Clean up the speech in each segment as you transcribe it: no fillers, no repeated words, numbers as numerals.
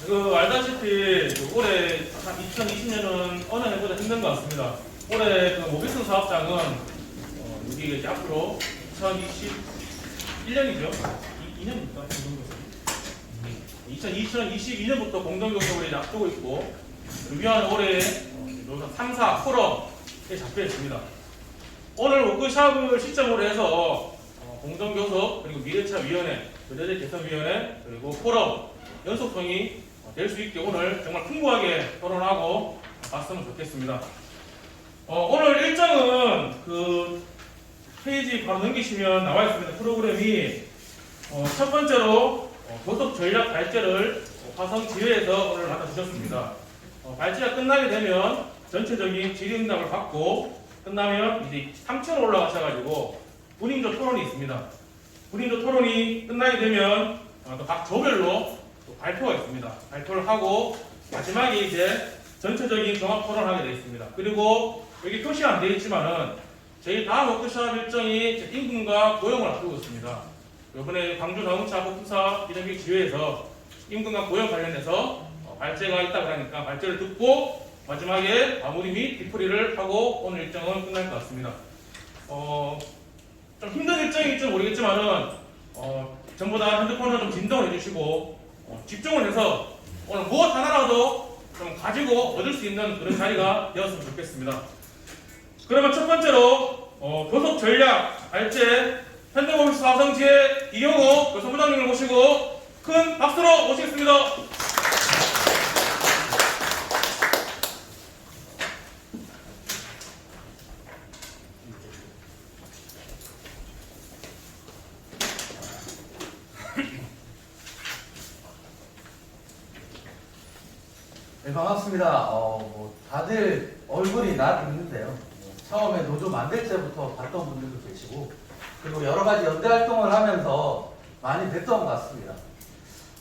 알다시피 올해 2020년은 어느 해보다 힘든 것 같습니다. 올해 모비스 사업장은 여기 이제 앞으로 2021년이죠. 2년입니까? 2022년부터 공동교섭을 이제 앞두고 있고, 위한 올해 3사 포럼에 잡혀 있습니다. 오늘 워크숍을 시점으로 해서 공동교섭 그리고 미래차위원회, 의료제 개선위원회 그리고 포럼 연속성이 될 수 있게 오늘 정말 풍부하게 토론하고 갔으면 좋겠습니다. 오늘 일정은 그 페이지 바로 넘기시면 나와 있습니다. 프로그램이 첫 번째로 교섭 전략 발제를 화성지회에서 오늘 맡아주셨습니다. 발제가 끝나게 되면 전체적인 질의응답을 받고 끝나면 이제 3층으로 올라가셔가지고 군인조 토론이 있습니다. 군인조 토론이 끝나게 되면 또 각 조별로 또 발표가 있습니다. 발표를 하고 마지막에 이제 전체적인 종합 토론을 하게 되어 있습니다. 그리고 여기 표시가 안 되어 있지만은 저희 다음 워크숍 일정이 임금과 고용을 앞두고 있습니다. 이번에 광주 자동차 복수사 비정규직 지회에서 임금과 고용 관련해서 발제가 있다고 하니까 발제를 듣고 마지막에 마무리 및 뒤풀이를 하고 오늘 일정은 끝날 것 같습니다. 좀 힘든 일정일지 모르겠지만은 전부 다 핸드폰을 좀 진동을 해주시고 집중을 해서 오늘 무엇 하나라도 좀 가지고 얻을 수 있는 그런 자리가 되었으면 좋겠습니다. 그러면 첫 번째로 교섭 전략 발제 현대모비스 화성지회 이경호 교섭부장님을 모시고 큰 박수로 모시겠습니다. 네, 반갑습니다. 다들 얼굴이 나 있는데요. 처음에 노조 만들 때부터 봤던 분들도 계시고, 그리고 여러 가지 연대 활동을 하면서 많이 뵀던 것 같습니다.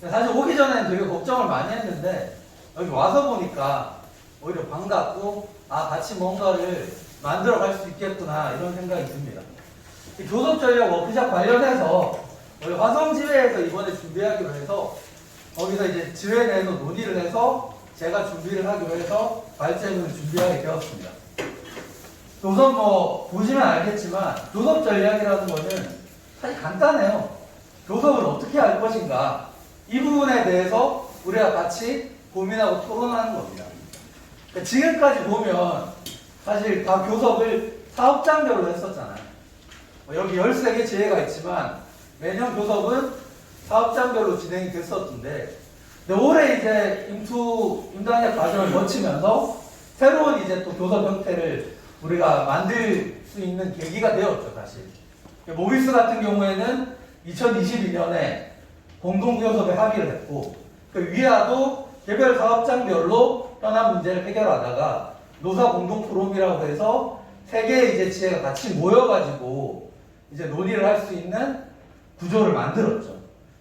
사실 오기 전에는 되게 걱정을 많이 했는데, 여기 와서 보니까 오히려 반갑고, 같이 뭔가를 만들어 갈 수 있겠구나, 이런 생각이 듭니다. 이 교섭전략 워크숍 관련해서, 우리 화성지회에서 이번에 준비하기로 해서, 거기서 이제 지회 내에서 논의를 해서, 제가 준비를 하기로 해서 발제문을 준비하게 되었습니다. 우선 보시면 알겠지만 교섭 전략이라는 것은 사실 간단해요. 교섭을 어떻게 할 것인가 이 부분에 대해서 우리가 같이 고민하고 토론하는 겁니다. 그러니까 지금까지 보면 사실 다 교섭을 사업장별로 했었잖아요. 여기 13개 지회가 있지만 매년 교섭은 사업장별로 진행이 됐었는데 올해 이제 임단협 과정을 거치면서 새로운 이제 또 교섭 형태를 우리가 만들 수 있는 계기가 되었죠, 사실. 모비스 같은 경우에는 2022년에 공동교섭에 합의를 했고, 그 위아도 개별 사업장별로 현안 문제를 해결하다가 노사 공동 포럼이라고 해서 3개의 이제 지회가 같이 모여가지고 이제 논의를 할 수 있는 구조를 만들었죠.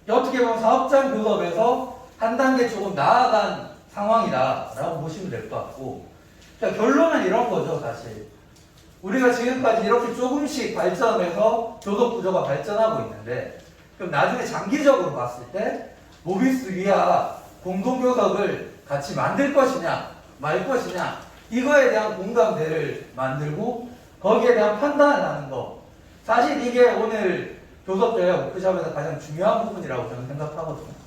어떻게 보면 사업장 교섭에서 한 단계 조금 나아간 상황이다라고 보시면 될 것 같고, 그러니까 결론은 이런 거죠, 사실. 우리가 지금까지 이렇게 조금씩 발전해서 교섭 구조가 발전하고 있는데, 그럼 나중에 장기적으로 봤을 때 모비스 위아 공동교섭을 같이 만들 것이냐 말 것이냐 이거에 대한 공감대를 만들고 거기에 대한 판단을 하는 거, 사실 이게 오늘 교섭 전략 워크숍에서 가장 중요한 부분이라고 저는 생각하거든요.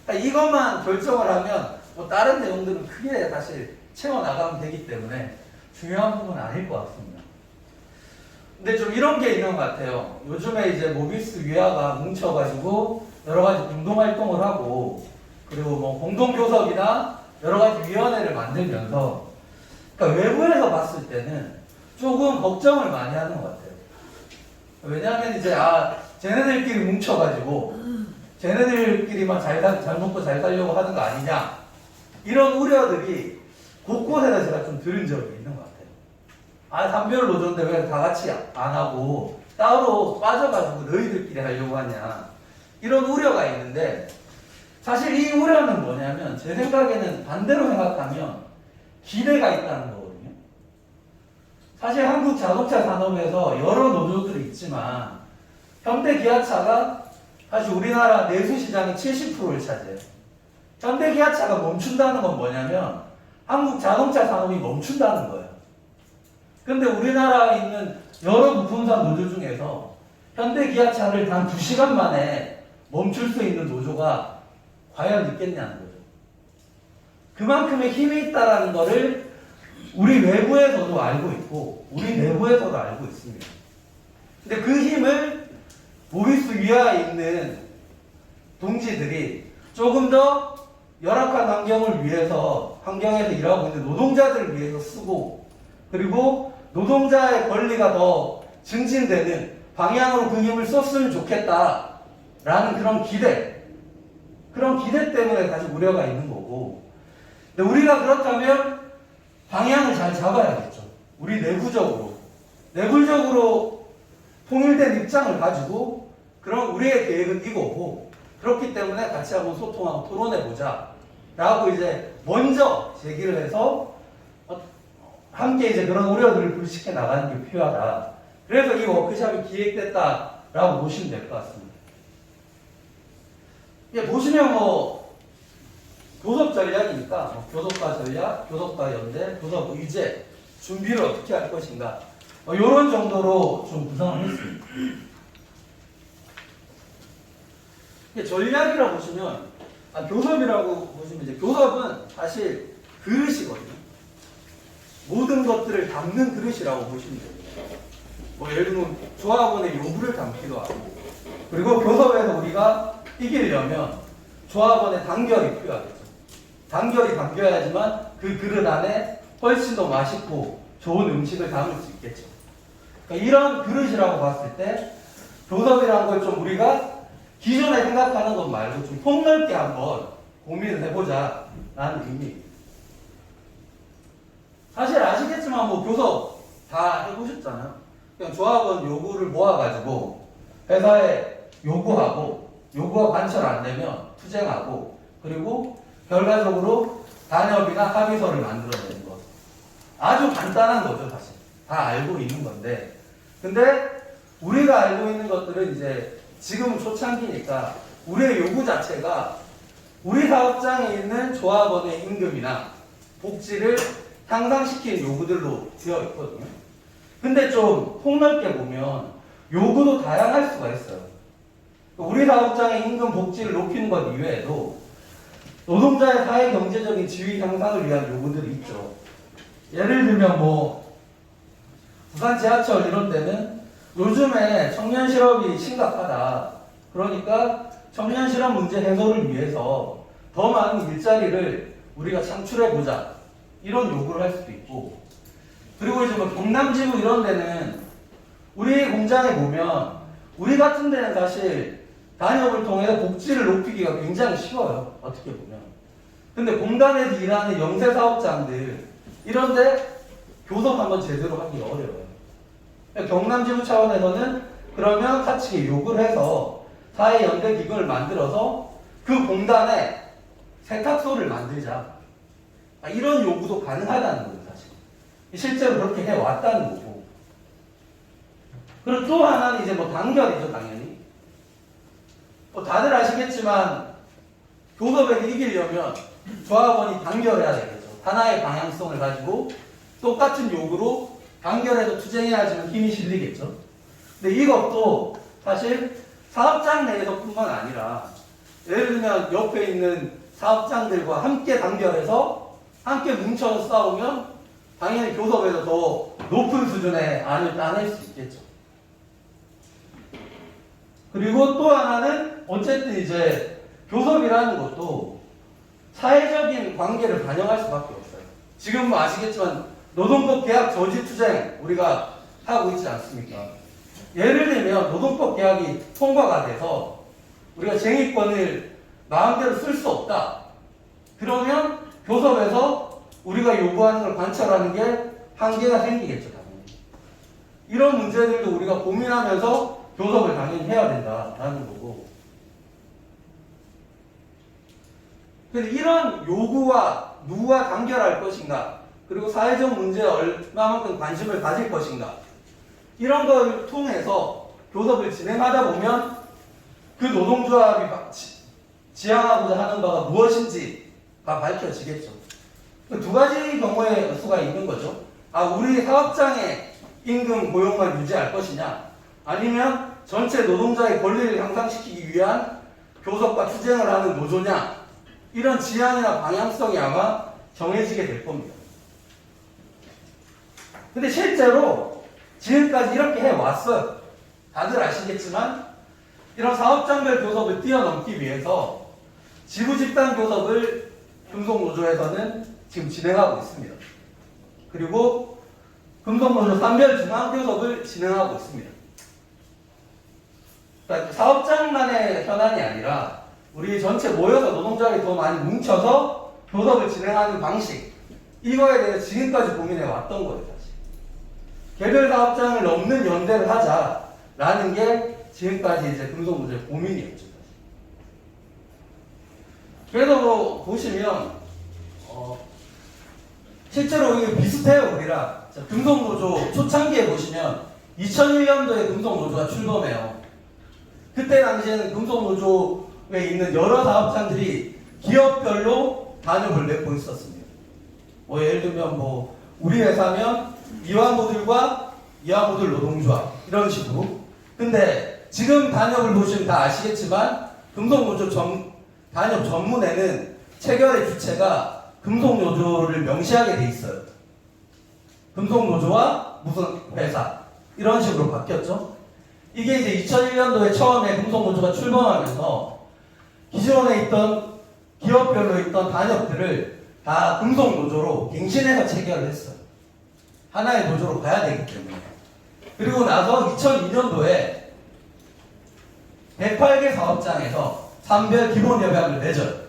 이것만 결정을 하면 다른 내용들은 크게 사실 채워나가면 되기 때문에 중요한 부분은 아닐 것 같습니다. 근데 좀 이런 게 있는 것 같아요. 요즘에 이제 모비스 위아가 뭉쳐가지고 여러 가지 공동활동을 하고, 그리고 공동교섭이나 여러 가지 위원회를 만들면서, 그러니까 외부에서 봤을 때는 조금 걱정을 많이 하는 것 같아요. 왜냐하면 이제 쟤네들끼리 뭉쳐가지고 쟤네들끼리만 잘 먹고 잘 살려고 하는 거 아니냐, 이런 우려들이 곳곳에서 제가 좀 들은 적이 있는 것 같아요. 산별 노조인데 왜 다 같이 안 하고 따로 빠져가지고 너희들끼리 하려고 하냐, 이런 우려가 있는데, 사실 이 우려는 뭐냐면 제 생각에는 반대로 생각하면 기대가 있다는 거거든요. 사실 한국 자동차 산업에서 여러 노조들이 있지만 현대기아차가 사실 우리나라 내수 시장의 70%를 차지해요. 현대기아차가 멈춘다는 건 뭐냐면 한국 자동차 산업이 멈춘다는 거예요. 근데 우리나라에 있는 여러 부품사 노조 중에서 현대기아차를 단 2시간 만에 멈출 수 있는 노조가 과연 있겠냐는 거죠. 그만큼의 힘이 있다는 거를 우리 외부에서도 알고 있고 우리 내부에서도 알고 있습니다. 근데 그 힘을 모비스 위아에 있는 동지들이 조금 더 열악한 환경에서 일하고 있는 노동자들을 위해서 쓰고, 그리고 노동자의 권리가 더 증진되는 방향으로 그 힘을 썼으면 좋겠다라는 그런 기대 때문에 사실 우려가 있는 거고, 근데 우리가 그렇다면 방향을 잘 잡아야겠죠. 우리 내부적으로 통일된 입장을 가지고, 그럼 우리의 계획은 이거고, 그렇기 때문에 같이 한번 소통하고 토론해보자 라고 이제 먼저 제기를 해서 함께 이제 그런 우려들을 불식해 나가는 게 필요하다. 그래서 이 워크숍이 기획됐다라고 보시면 될 것 같습니다. 이게 보시면 교섭 전략이니까 교섭과 전략, 교섭과 연대, 교섭 의제, 준비를 어떻게 할 것인가 이런 정도로 좀 구성을 했습니다. 전략이라고 보시면, 교섭이라고 보시면 이제 교섭은 사실 그릇이거든요. 모든 것들을 담는 그릇이라고 보시면 됩니다. 예를 들면 조합원의 요구를 담기도 하고, 그리고 교섭에서 우리가 이기려면 조합원의 단결이 필요하겠죠. 단결이 담겨야지만 그 그릇 안에 훨씬 더 맛있고 좋은 음식을 담을 수 있겠죠. 그러니까 이런 그릇이라고 봤을 때 교섭이라는 걸 좀 우리가 기존에 생각하는 것 말고 좀 폭넓게 한번 고민을 해보자 라는 의미입니다. 사실 아시겠지만 교섭 다 해보셨잖아요. 그냥 조합원 요구를 모아가지고 회사에 요구가 관철 안 되면 투쟁하고, 그리고 결과적으로 단협이나 합의서를 만들어내는 것. 아주 간단한 거죠, 사실. 다 알고 있는 건데. 근데 우리가 알고 있는 것들은 이제 지금은 초창기니까 우리의 요구 자체가 우리 사업장에 있는 조합원의 임금이나 복지를 향상시키는 요구들로 되어 있거든요. 근데 좀 폭넓게 보면 요구도 다양할 수가 있어요. 우리 사업장의 임금 복지를 높이는 것 이외에도 노동자의 사회 경제적인 지위 향상을 위한 요구들이 있죠. 예를 들면 부산 지하철 이런 데는 요즘에 청년 실업이 심각하다. 그러니까 청년 실업 문제 해소를 위해서 더 많은 일자리를 우리가 창출해보자. 이런 요구를 할 수도 있고, 그리고 이제 경남지구 이런 데는 우리 공장에 보면 우리 같은 데는 사실 단협을 통해 복지를 높이기가 굉장히 쉬워요. 어떻게 보면. 근데 공단에서 일하는 영세 사업장들 이런데 교섭 한번 제대로 하기 어려워요. 경남지구 차원에서는 그러면 같이 요구를 해서 사회연대기금을 만들어서 그 공단에 세탁소를 만들자. 이런 요구도 가능하다는 거예요, 사실. 실제로 그렇게 해왔다는 거고. 그리고 또 하나는 이제 단결이죠, 당연히. 다들 아시겠지만 교섭에서 이기려면 조합원이 단결해야 되겠죠. 하나의 방향성을 가지고 똑같은 요구로 단결해서 투쟁해야지만 힘이 실리겠죠. 근데 이것도 사실 사업장 내에서뿐만 아니라 예를 들면 옆에 있는 사업장들과 함께 단결해서 함께 뭉쳐서 싸우면 당연히 교섭에서 더 높은 수준의 안을 따낼 수 있겠죠. 그리고 또 하나는 어쨌든 이제 교섭이라는 것도 사회적인 관계를 반영할 수밖에 없어요. 지금 아시겠지만 노동법 계약 저지 투쟁 우리가 하고 있지 않습니까? 예를 들면 노동법 계약이 통과가 돼서 우리가 쟁의권을 마음대로 쓸 수 없다. 그러면 교섭에서 우리가 요구하는 걸 관철하는 게 한계가 생기겠죠, 당연히. 이런 문제들도 우리가 고민하면서 교섭을 당연히 해야 된다라는 거고. 그래서 이런 요구와 누구와 단결할 것인가, 그리고 사회적 문제에 얼마만큼 관심을 가질 것인가, 이런 걸 통해서 교섭을 진행하다 보면 그 노동조합이 지향하고자 하는 바가 무엇인지가 밝혀지겠죠. 두 가지 경우의 수가 있는 거죠. 우리 사업장의 임금 고용만 유지할 것이냐, 아니면 전체 노동자의 권리를 향상시키기 위한 교섭과 투쟁을 하는 노조냐, 이런 지향이나 방향성이 아마 정해지게 될 겁니다. 근데 실제로 지금까지 이렇게 해왔어요. 다들 아시겠지만 이런 사업장별 교섭을 뛰어넘기 위해서 지부집단 교섭을 금속노조에서는 지금 진행하고 있습니다. 그리고 금속노조 산별 중앙교섭을 진행하고 있습니다. 그러니까 사업장만의 현안이 아니라 우리 전체 모여서 노동자들이 더 많이 뭉쳐서 교섭을 진행하는 방식, 이거에 대해서 지금까지 고민해 왔던 거예요. 사실 개별 사업장을 넘는 연대를 하자라는 게 지금까지 이제 금속노조의 고민이었죠. 그래서 뭐 보시면 실제로 이게 비슷해요. 우리랑 금속노조 초창기에 보시면 2001년도에 금속노조가 출범해요. 그때 당시에는 금속노조에 있는 여러 사업장들이 기업별로 단협을 맺고 있었습니다. 뭐 예를 들면 뭐 우리 회사면 이화모듈과 이화모듈 노동조합 이런 식으로. 근데 지금 단협을 보시면 다 아시겠지만 금속노조 단협 전문에는 체결의 주체가 금속노조를 명시하게 돼 있어요. 금속노조와 무슨 회사 이런 식으로 바뀌었죠. 이게 이제 2001년도에 처음에 금속노조가 출범하면서 기존에 있던 기업별로 있던 단협들을 다 금속노조로 갱신해서 체결을 했어요. 하나의 노조로 가야 되기 때문에. 그리고 나서 2002년도에 108개 사업장에서 산별 기본협약을 맺어요.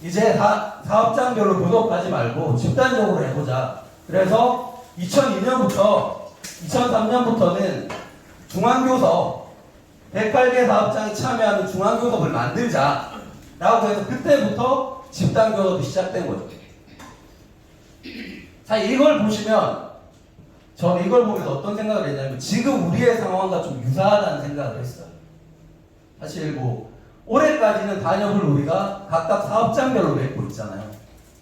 이제 사업장별로 교섭하지 말고 집단적으로 해보자. 그래서 2002년부터 2003년부터는 중앙교섭, 108개 사업장이 참여하는 중앙교섭을 만들자 라고 해서 그때부터 집단교섭이 시작된 거죠. 자, 이걸 보시면 저는 이걸 보면서 어떤 생각을 했냐면 지금 우리의 상황과 좀 유사하다는 생각을 했어요. 사실 뭐 올해까지는 단협을 우리가 각각 사업장별로 맺고 있잖아요.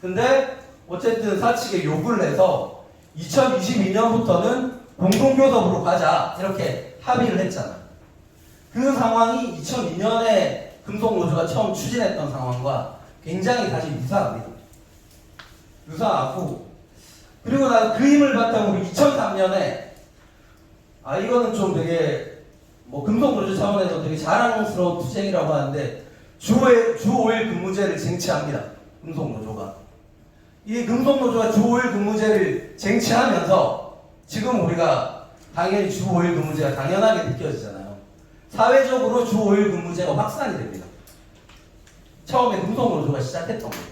근데 어쨌든 사측에 요구를 해서 2022년부터는 공동교섭으로 가자 이렇게 합의를 했잖아요. 그 상황이 2002년에 금속노조가 처음 추진했던 상황과 굉장히 사실 유사합니다. 유사하고 그리고 나서 그 힘을 바탕으로 2003년에 이거는 좀 되게 뭐 금속노조 차원에서 되게 자랑스러운 투쟁이라고 하는데 주 5일 근무제를 쟁취합니다. 금속노조가. 이 금속노조가 주 5일 근무제를 쟁취하면서 지금 우리가 당연히 주 5일 근무제가 당연하게 느껴지잖아요. 사회적으로 주 5일 근무제가 확산이 됩니다. 처음에 금속노조가 시작했던 거예요.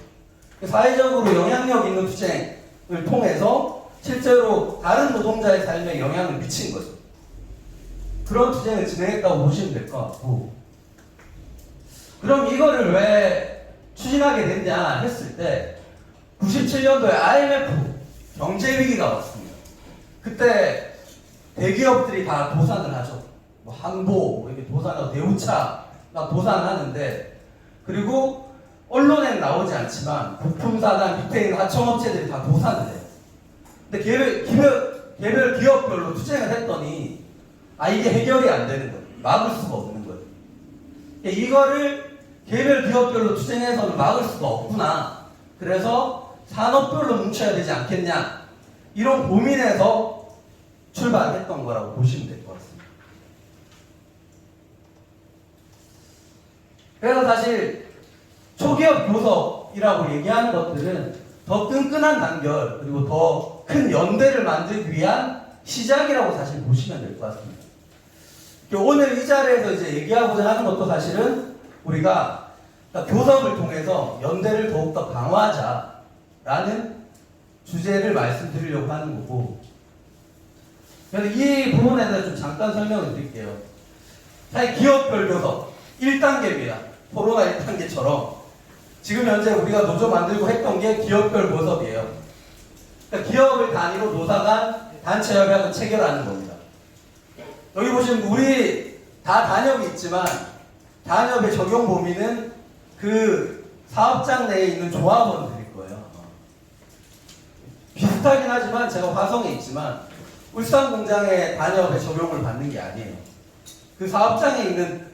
사회적으로 영향력 있는 투쟁을 통해서 실제로 다른 노동자의 삶에 영향을 미친 거죠. 그런 투쟁을 진행했다고 보시면 될 것 같고, 그럼 이거를 왜 추진하게 됐냐 했을 때 97년도에 IMF 경제위기가 왔습니다. 그때 대기업들이 다 도산을 하죠. 뭐 항보 이렇게 도산하고 대우차 막 도산하는데, 그리고 언론에는 나오지 않지만 부품사나 밑에 있는 하청업체들이 다 도산을 해요. 근데 개별 기업별로 투쟁을 했더니 이게 해결이 안 되는 거예요. 막을 수가 없는 거예요. 이거를 개별 기업별로 투쟁해서는 막을 수가 없구나. 그래서 산업별로 뭉쳐야 되지 않겠냐. 이런 고민에서 출발했던 거라고 보시면 될 것 같습니다. 그래서 사실 초기업 교섭이라고 얘기하는 것들은 더 끈끈한 단결 그리고 더 큰 연대를 만들기 위한 시작이라고 사실 보시면 될 것 같습니다. 오늘 이 자리에서 이제 얘기하고자 하는 것도 사실은 우리가 교섭을 통해서 연대를 더욱더 강화하자라는 주제를 말씀드리려고 하는 거고, 그래서 이 부분에 대해서 좀 잠깐 설명을 드릴게요. 사실 기업별 교섭 1단계입니다. 코로나 1단계처럼 지금 현재 우리가 노조 만들고 했던 게 기업별 교섭이에요. 그러니까 기업을 단위로 노사 간 단체 협약을 체결하는 겁니다. 여기 보시면 우리 다 단협이 있지만 단협의 적용 범위는 그 사업장 내에 있는 조합원들일 거예요. 비슷하긴 하지만 제가 화성에 있지만 울산 공장의 단협의 적용을 받는 게 아니에요. 그 사업장에 있는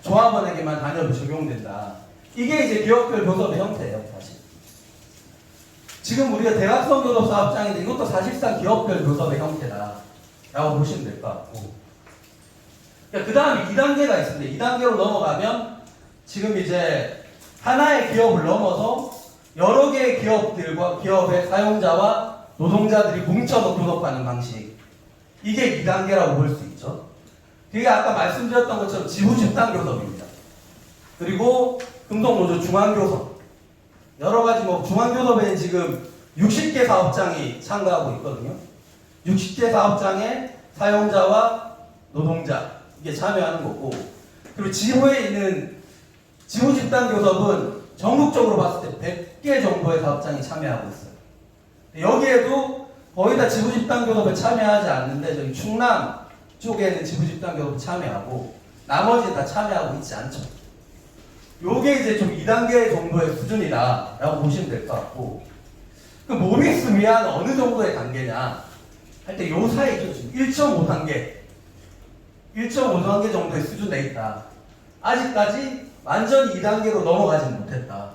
조합원에게만 단협이 적용된다. 이게 이제 기업별 교섭의 형태예요, 사실. 지금 우리가 대각선 교섭 사업장인데 이것도 사실상 기업별 교섭의 형태다라고 보시면 될 것 같고. 그 다음에 2단계가 있습니다. 2단계로 넘어가면 지금 이제 하나의 기업을 넘어서 여러 개의 기업들과 기업의 사용자와 노동자들이 뭉쳐서 교섭하는 방식. 이게 2단계라고 볼 수 있죠. 그게 아까 말씀드렸던 것처럼 지부 집단 교섭입니다. 그리고 금속노조 중앙교섭. 여러 가지 중앙교섭에는 지금 60개 사업장이 참가하고 있거든요. 60개 사업장의 사용자와 노동자. 이게 참여하는 거고, 그리고 지부에 있는 지부 집단 교섭은 전국적으로 봤을 때 100개 정도의 사업장이 참여하고 있어요. 여기에도 거의 다 지부 집단 교섭에 참여하지 않는데 저기 충남 쪽에는 지부 집단 교섭에 참여하고 나머지는 다 참여하고 있지 않죠. 요게 이제 좀 2단계 정도의 수준이다라고 보시면 될 것 같고, 그 모비스 위안은 어느 정도의 단계냐 할 때 요 사이죠. 1.5단계 1.5단계 정도의 수준에 있다. 아직까지 완전히 2단계로 넘어가진 못했다.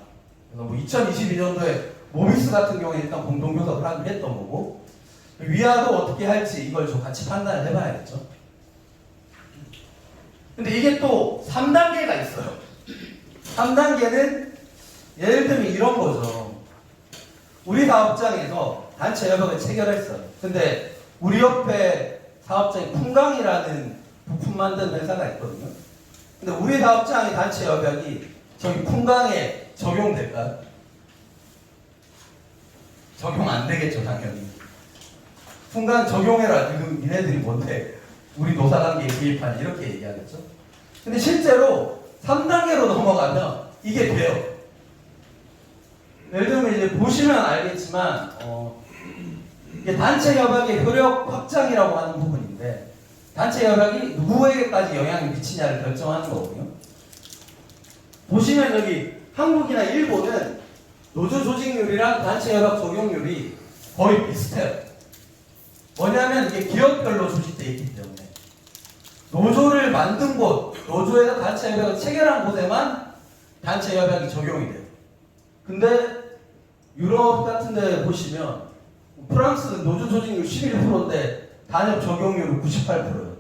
그래서 2022년도에 모비스 같은 경우에 일단 공동교섭을 하기로 했던 거고, 위아도 어떻게 할지 이걸 좀 같이 판단을 해봐야겠죠. 근데 이게 또 3단계가 있어요. 3단계는 예를 들면 이런 거죠. 우리 사업장에서 단체 협약을 체결했어요. 근데 우리 옆에 사업장에 풍강이라는 부품 만드는 회사가 있거든요. 근데 우리 사업장의 단체 협약이 저기 풍강에 적용될까요? 적용 안 되겠죠, 당연히. 풍강 적용해라. 지금 니네들이 뭔데 우리 노사관계에 개입하니 이렇게 얘기하겠죠. 근데 실제로 3단계로 넘어가면 이게 돼요. 예를 들면 이제 보시면 알겠지만 이게 단체 협약의 효력 확장이라고 하는 부분인데, 단체 협약이 누구에게까지 영향을 미치냐를 결정하는 거거든요. 보시면 여기 한국이나 일본은 노조 조직률이랑 단체 협약 적용률이 거의 비슷해요. 뭐냐면 이게 기업별로 조직되어 있기 때문에 노조를 만든 곳, 노조에서 단체 협약을 체결한 곳에만 단체 협약이 적용이 돼요. 근데 유럽 같은 데 보시면 프랑스는 노조 조직률 11%인데 단협 적용률은 98%예요.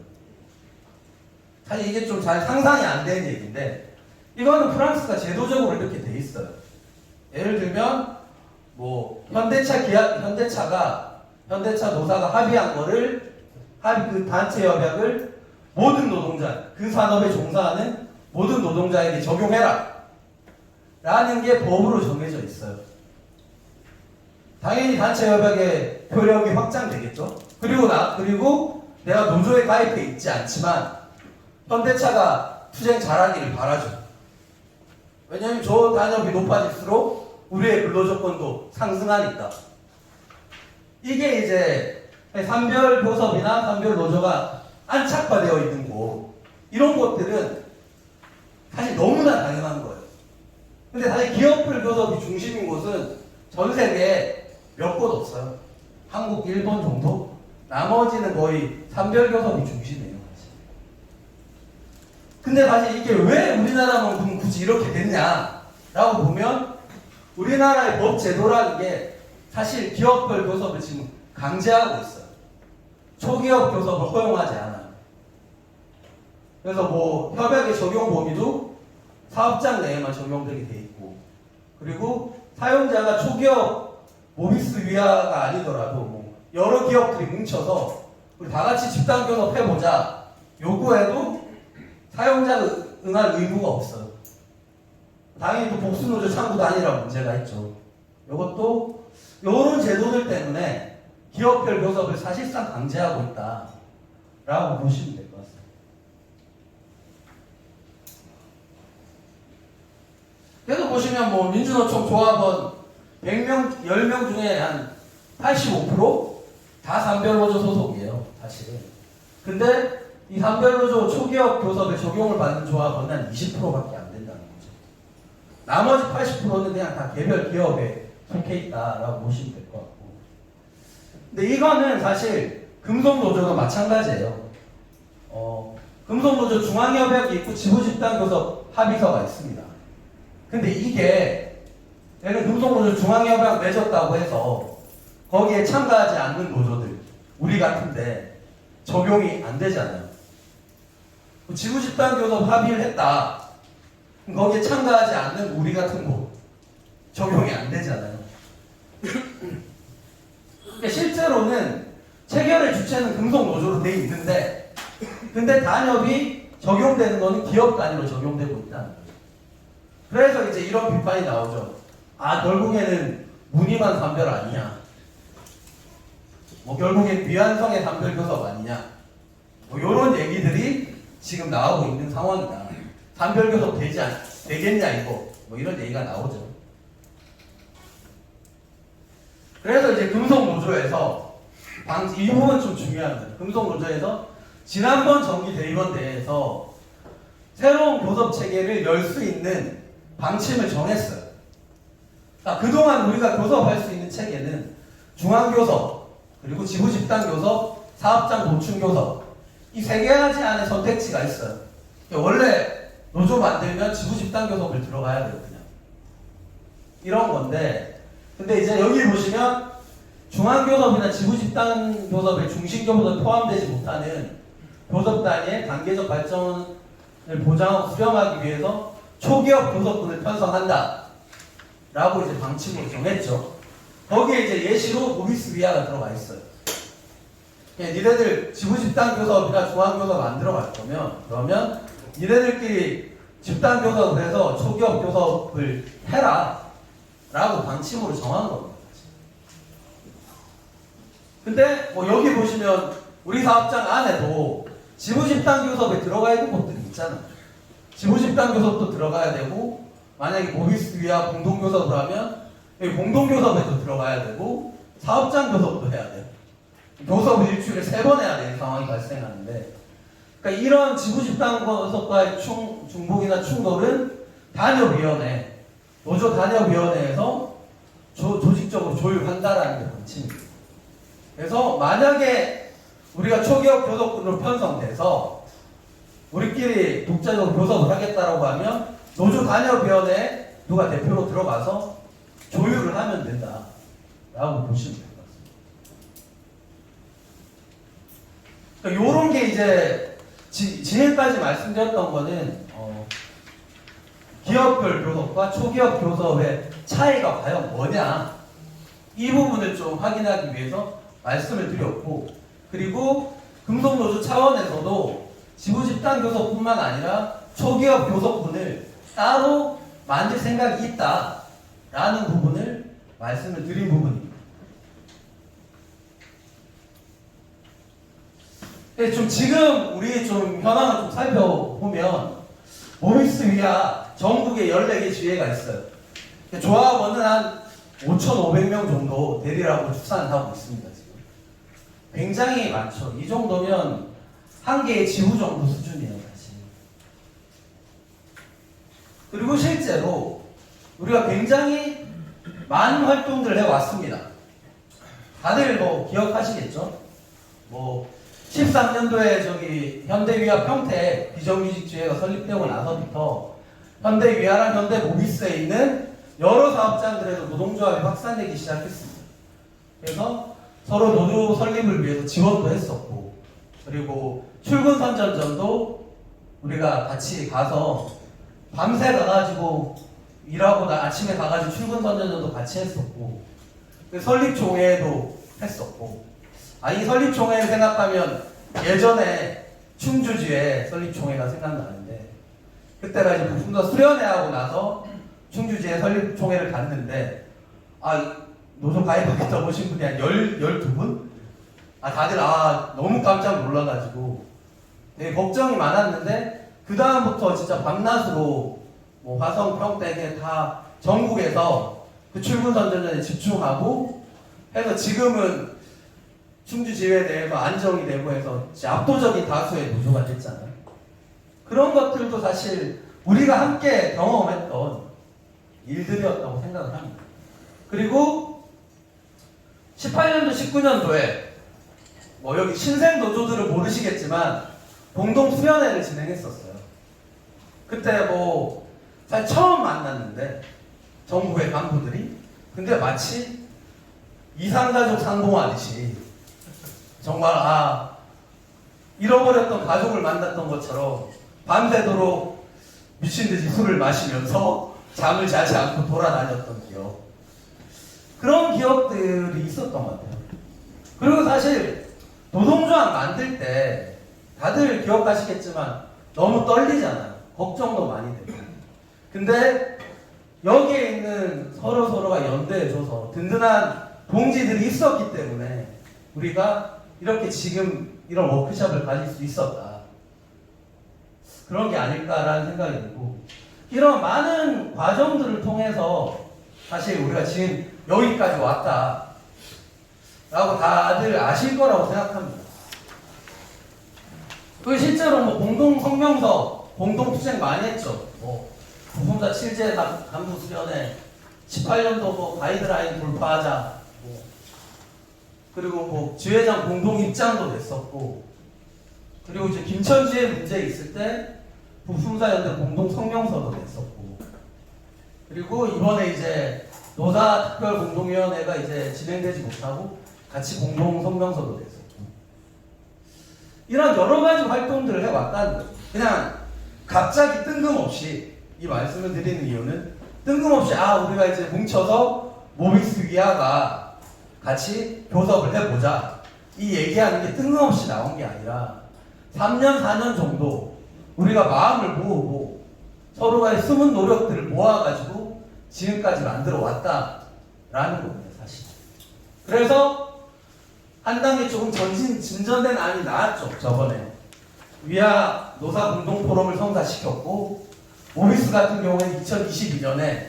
사실 이게 좀 잘 상상이 안 되는 얘기인데, 이거는 프랑스가 제도적으로 이렇게 돼 있어요. 예를 들면 현대차 노사가 합의한 거를 그 단체 협약을 모든 노동자, 그 산업에 종사하는 모든 노동자에게 적용해라 라는 게 법으로 정해져 있어요. 당연히 단체 협약의 효력이 확장되겠죠. 그리고 내가 노조에 가입해 있지 않지만 현대차가 투쟁 잘하기를 바라죠. 왜냐하면 저 단협이 높아질수록 우리의 근로조건도 상승하니까. 이게 이제 산별 교섭이나 산별 노조가 안착화되어 있는 곳, 이런 곳들은 사실 너무나 당연한 거예요. 근데 사실 기업별 교섭이 중심인 곳은 전 세계에 몇 곳 없어요. 한국, 일본 정도? 나머지는 거의 산별 교섭이 중심이에요. 근데 사실 이게 왜 우리나라만 굳이 이렇게 됐냐라고 보면, 우리나라의 법 제도라는 게 사실 기업별 교섭을 지금 강제하고 있어요. 초기업 교섭을 허용하지 않아요. 그래서 협약의 적용 범위도 사업장 내에만 적용되게 돼 있고, 그리고 사용자가 초기업 모비스 위아가 아니더라도 여러 기업들이 뭉쳐서 우리 다 같이 집단 교섭 해보자 요구해도 사용자가 응할 의무가 없어요. 당연히 또 복수노조 창구 단위라 문제가 있죠. 이것도 이런 제도들 때문에 기업별 교섭을 사실상 강제하고 있다라고 보시면 될 것 같습니다. 그래서 보시면 민주노총 조합원 100명, 10명 중에 한 85%? 다 산별노조 소속이에요, 사실은. 근데 이 산별노조 초기업 교섭에 적용을 받는 조합은 한 20%밖에 안 된다는 거죠. 나머지 80%는 그냥 다 개별 기업에 속해 있다라고 보시면 될 것 같고. 근데 이거는 사실 금속노조도 마찬가지예요. 금속노조 중앙협약이 있고 지부집단교섭 합의서가 있습니다. 근데 이게 얘는 금속노조 중앙협약 맺었다고 해서 거기에 참가하지 않는 노조들 우리 같은데 적용이 안 되잖아요. 지부집단교섭 합의를 했다. 그럼 거기에 참가하지 않는 우리 같은 곳 적용이 안 되잖아요. 그러니까 실제로는 체결의 주체는 금속노조로 돼 있는데 근데 단협이 적용되는 거는 기업 단위로 적용되고 있다는 거죠. 그래서 이제 이런 비판이 나오죠. 아, 결국에는 무늬만 산별 아니냐. 뭐 결국엔 위안성의 산별 교섭 아니냐. 뭐 이런 얘기들이 지금 나오고 있는 상황이다. 산별 교섭 되겠냐 이거. 뭐 이런 얘기가 나오죠. 그래서 이제 금속노조에서 이 부분 좀 중요합니다. 금속노조에서 지난번 정기 대의원대회에서 새로운 교섭 체계를 열 수 있는 방침을 정했어요. 그동안 우리가 교섭할 수 있는 체계는 중앙교섭, 그리고 지부집단교섭, 사업장 도충교섭 이 세 가지 안에 선택지가 있어요. 원래 노조 만들면 지부집단교섭을 들어가야 돼요. 그냥 이런 건데 근데 이제 여기 보시면 중앙교섭이나 지부집단교섭의 중심교섭에 포함되지 못하는 교섭 단위의 단계적 발전을 보장하고 수렴하기 위해서 초기업 교섭군을 편성한다 라고 이제 방침으로 정했죠. 거기에 이제 예시로 모비스 위아가 들어가 있어요. 니네들 지부집단교섭이나 중앙교섭 안 들어갈 거면 그러면 니네들끼리 집단교섭을 해서 초기업 교섭을 해라 라고 방침으로 정한 겁니다. 근데 뭐 여기 보시면 우리 사업장 안에도 지부집단교섭에 들어가야 되는 것들이 있잖아요. 지부집단교섭도 들어가야 되고 만약에 모비스 위아 공동교섭을 하면 여기 공동교섭에도 들어가야 되고 사업장 교섭도 해야 돼요. 교섭을 일주일에 3번 해야 되는 상황이 발생하는데 그러니까 이런 지부집단교섭과의 중복이나 충돌은 단협위원회, 노조 단협위원회에서 조직적으로 조율한다라는 게 방침입니다. 그래서 만약에 우리가 초기업 교섭군으로 편성돼서 우리끼리 독자적으로 교섭을 하겠다라고 하면 노조 단협위원회에 누가 대표로 들어가서 조율을 하면 된다라고 보시면 될 것 같습니다. 그러니까 요런 게 이제 지금까지 말씀드렸던 거는 기업별 교섭과 초기업 교섭의 차이가 과연 뭐냐 이 부분을 좀 확인하기 위해서 말씀을 드렸고 그리고 금속노조 차원에서도 지부집단교섭뿐만 아니라 초기업 교섭군을 따로 만들 생각이 있다라는 부분을 말씀을 드린 부분입니다. 네, 좀 지금 우리 좀 현황을 좀 살펴보면 모비스 위아 전국에 14개 지회가 있어요. 조합원은 한 5,500명 정도 되리라고 추산을 하고 있습니다. 지금 굉장히 많죠. 이 정도면 한 개의 지부 정도 수준이에요. 사실. 그리고 실제로 우리가 굉장히 많은 활동들을 해왔습니다. 다들 뭐 기억하시겠죠? 뭐 13년도에 저기 현대위아 평택 비정규직지회가 설립되고 나서부터 현대위아랑 현대모비스에 있는 여러 사업장들에서 노동조합이 확산되기 시작했습니다. 그래서 서로 노조 설립을 위해서 지원도 했었고 그리고 출근 선전전도 우리가 같이 가서 밤새 가가지고 일하고 아침에 가가지고 출근 선전전도 같이 했었고 설립총회도 했었고 이 설립총회를 생각하면 예전에 충주지회 설립총회가 생각나는데 그때가 이제 부품도 수련회하고 나서 충주지회 설립총회를 갔는데 노조 가입하겠다고 오신 분이 한 12분? 다들 너무 깜짝 놀라가지고 되게 걱정이 많았는데 그 다음부터 진짜 밤낮으로 뭐 화성, 평택에 다 전국에서 그 출근 선전전에 집중하고 해서 지금은 충주지회 내에서 안정이 되고 해서 압도적인 다수의 노조가 됐잖아요. 그런 것들도 사실 우리가 함께 경험했던 일들이었다고 생각을 합니다. 그리고 18년도, 19년도에 뭐 여기 신생 노조들은 모르시겠지만 공동 수련회를 진행했었어요. 그때 뭐 사실 처음 만났는데 전국의 간부들이 근데 마치 이산가족 상봉하듯이 정말 잃어버렸던 가족을 만났던 것처럼 밤새도록 미친듯이 술을 마시면서 잠을 자지 않고 돌아다녔던 기억, 그런 기억들이 있었던 것 같아요. 그리고 사실 노동조합 만들 때 다들 기억하시겠지만 너무 떨리잖아요. 걱정도 많이 되고. 근데 여기에 있는 서로가 연대해줘서 든든한 동지들이 있었기 때문에 우리가 이렇게 지금 이런 워크숍을 가질 수 있었다. 그런 게 아닐까라는 생각이 들고, 이런 많은 과정들을 통해서 사실 우리가 지금 여기까지 왔다 라고 다들 아실 거라고 생각합니다. 그 실제로 뭐 공동성명서, 공동투쟁 많이 했죠. 뭐 부품자 7제 간부 수련회, 18년도 뭐 가이드라인 돌파하자, 뭐 그리고 뭐 지회장 공동 입장도 냈었고, 그리고 이제 김천지회 문제 있을 때 부품사연대 공동 성명서도 냈었고, 그리고 이번에 이제 노사 특별 공동위원회가 이제 진행되지 못하고 같이 공동 성명서도 냈었고, 이런 여러 가지 활동들을 해왔다는 거죠. 그냥 갑자기 뜬금없이 이 말씀을 드리는 이유는 뜬금없이 우리가 이제 뭉쳐서 모비스 위아가 같이 교섭을 해보자 이 얘기하는 게 뜬금없이 나온 게 아니라 3년 4년 정도 우리가 마음을 모으고 서로의 숨은 노력들을 모아가지고 지금까지 만들어 왔다라는 겁니다, 사실. 그래서 한 단계 조금 진전된 안이 나왔죠. 저번에 위아 노사 공동 포럼을 성사시켰고, 모비스 같은 경우에는 2022년에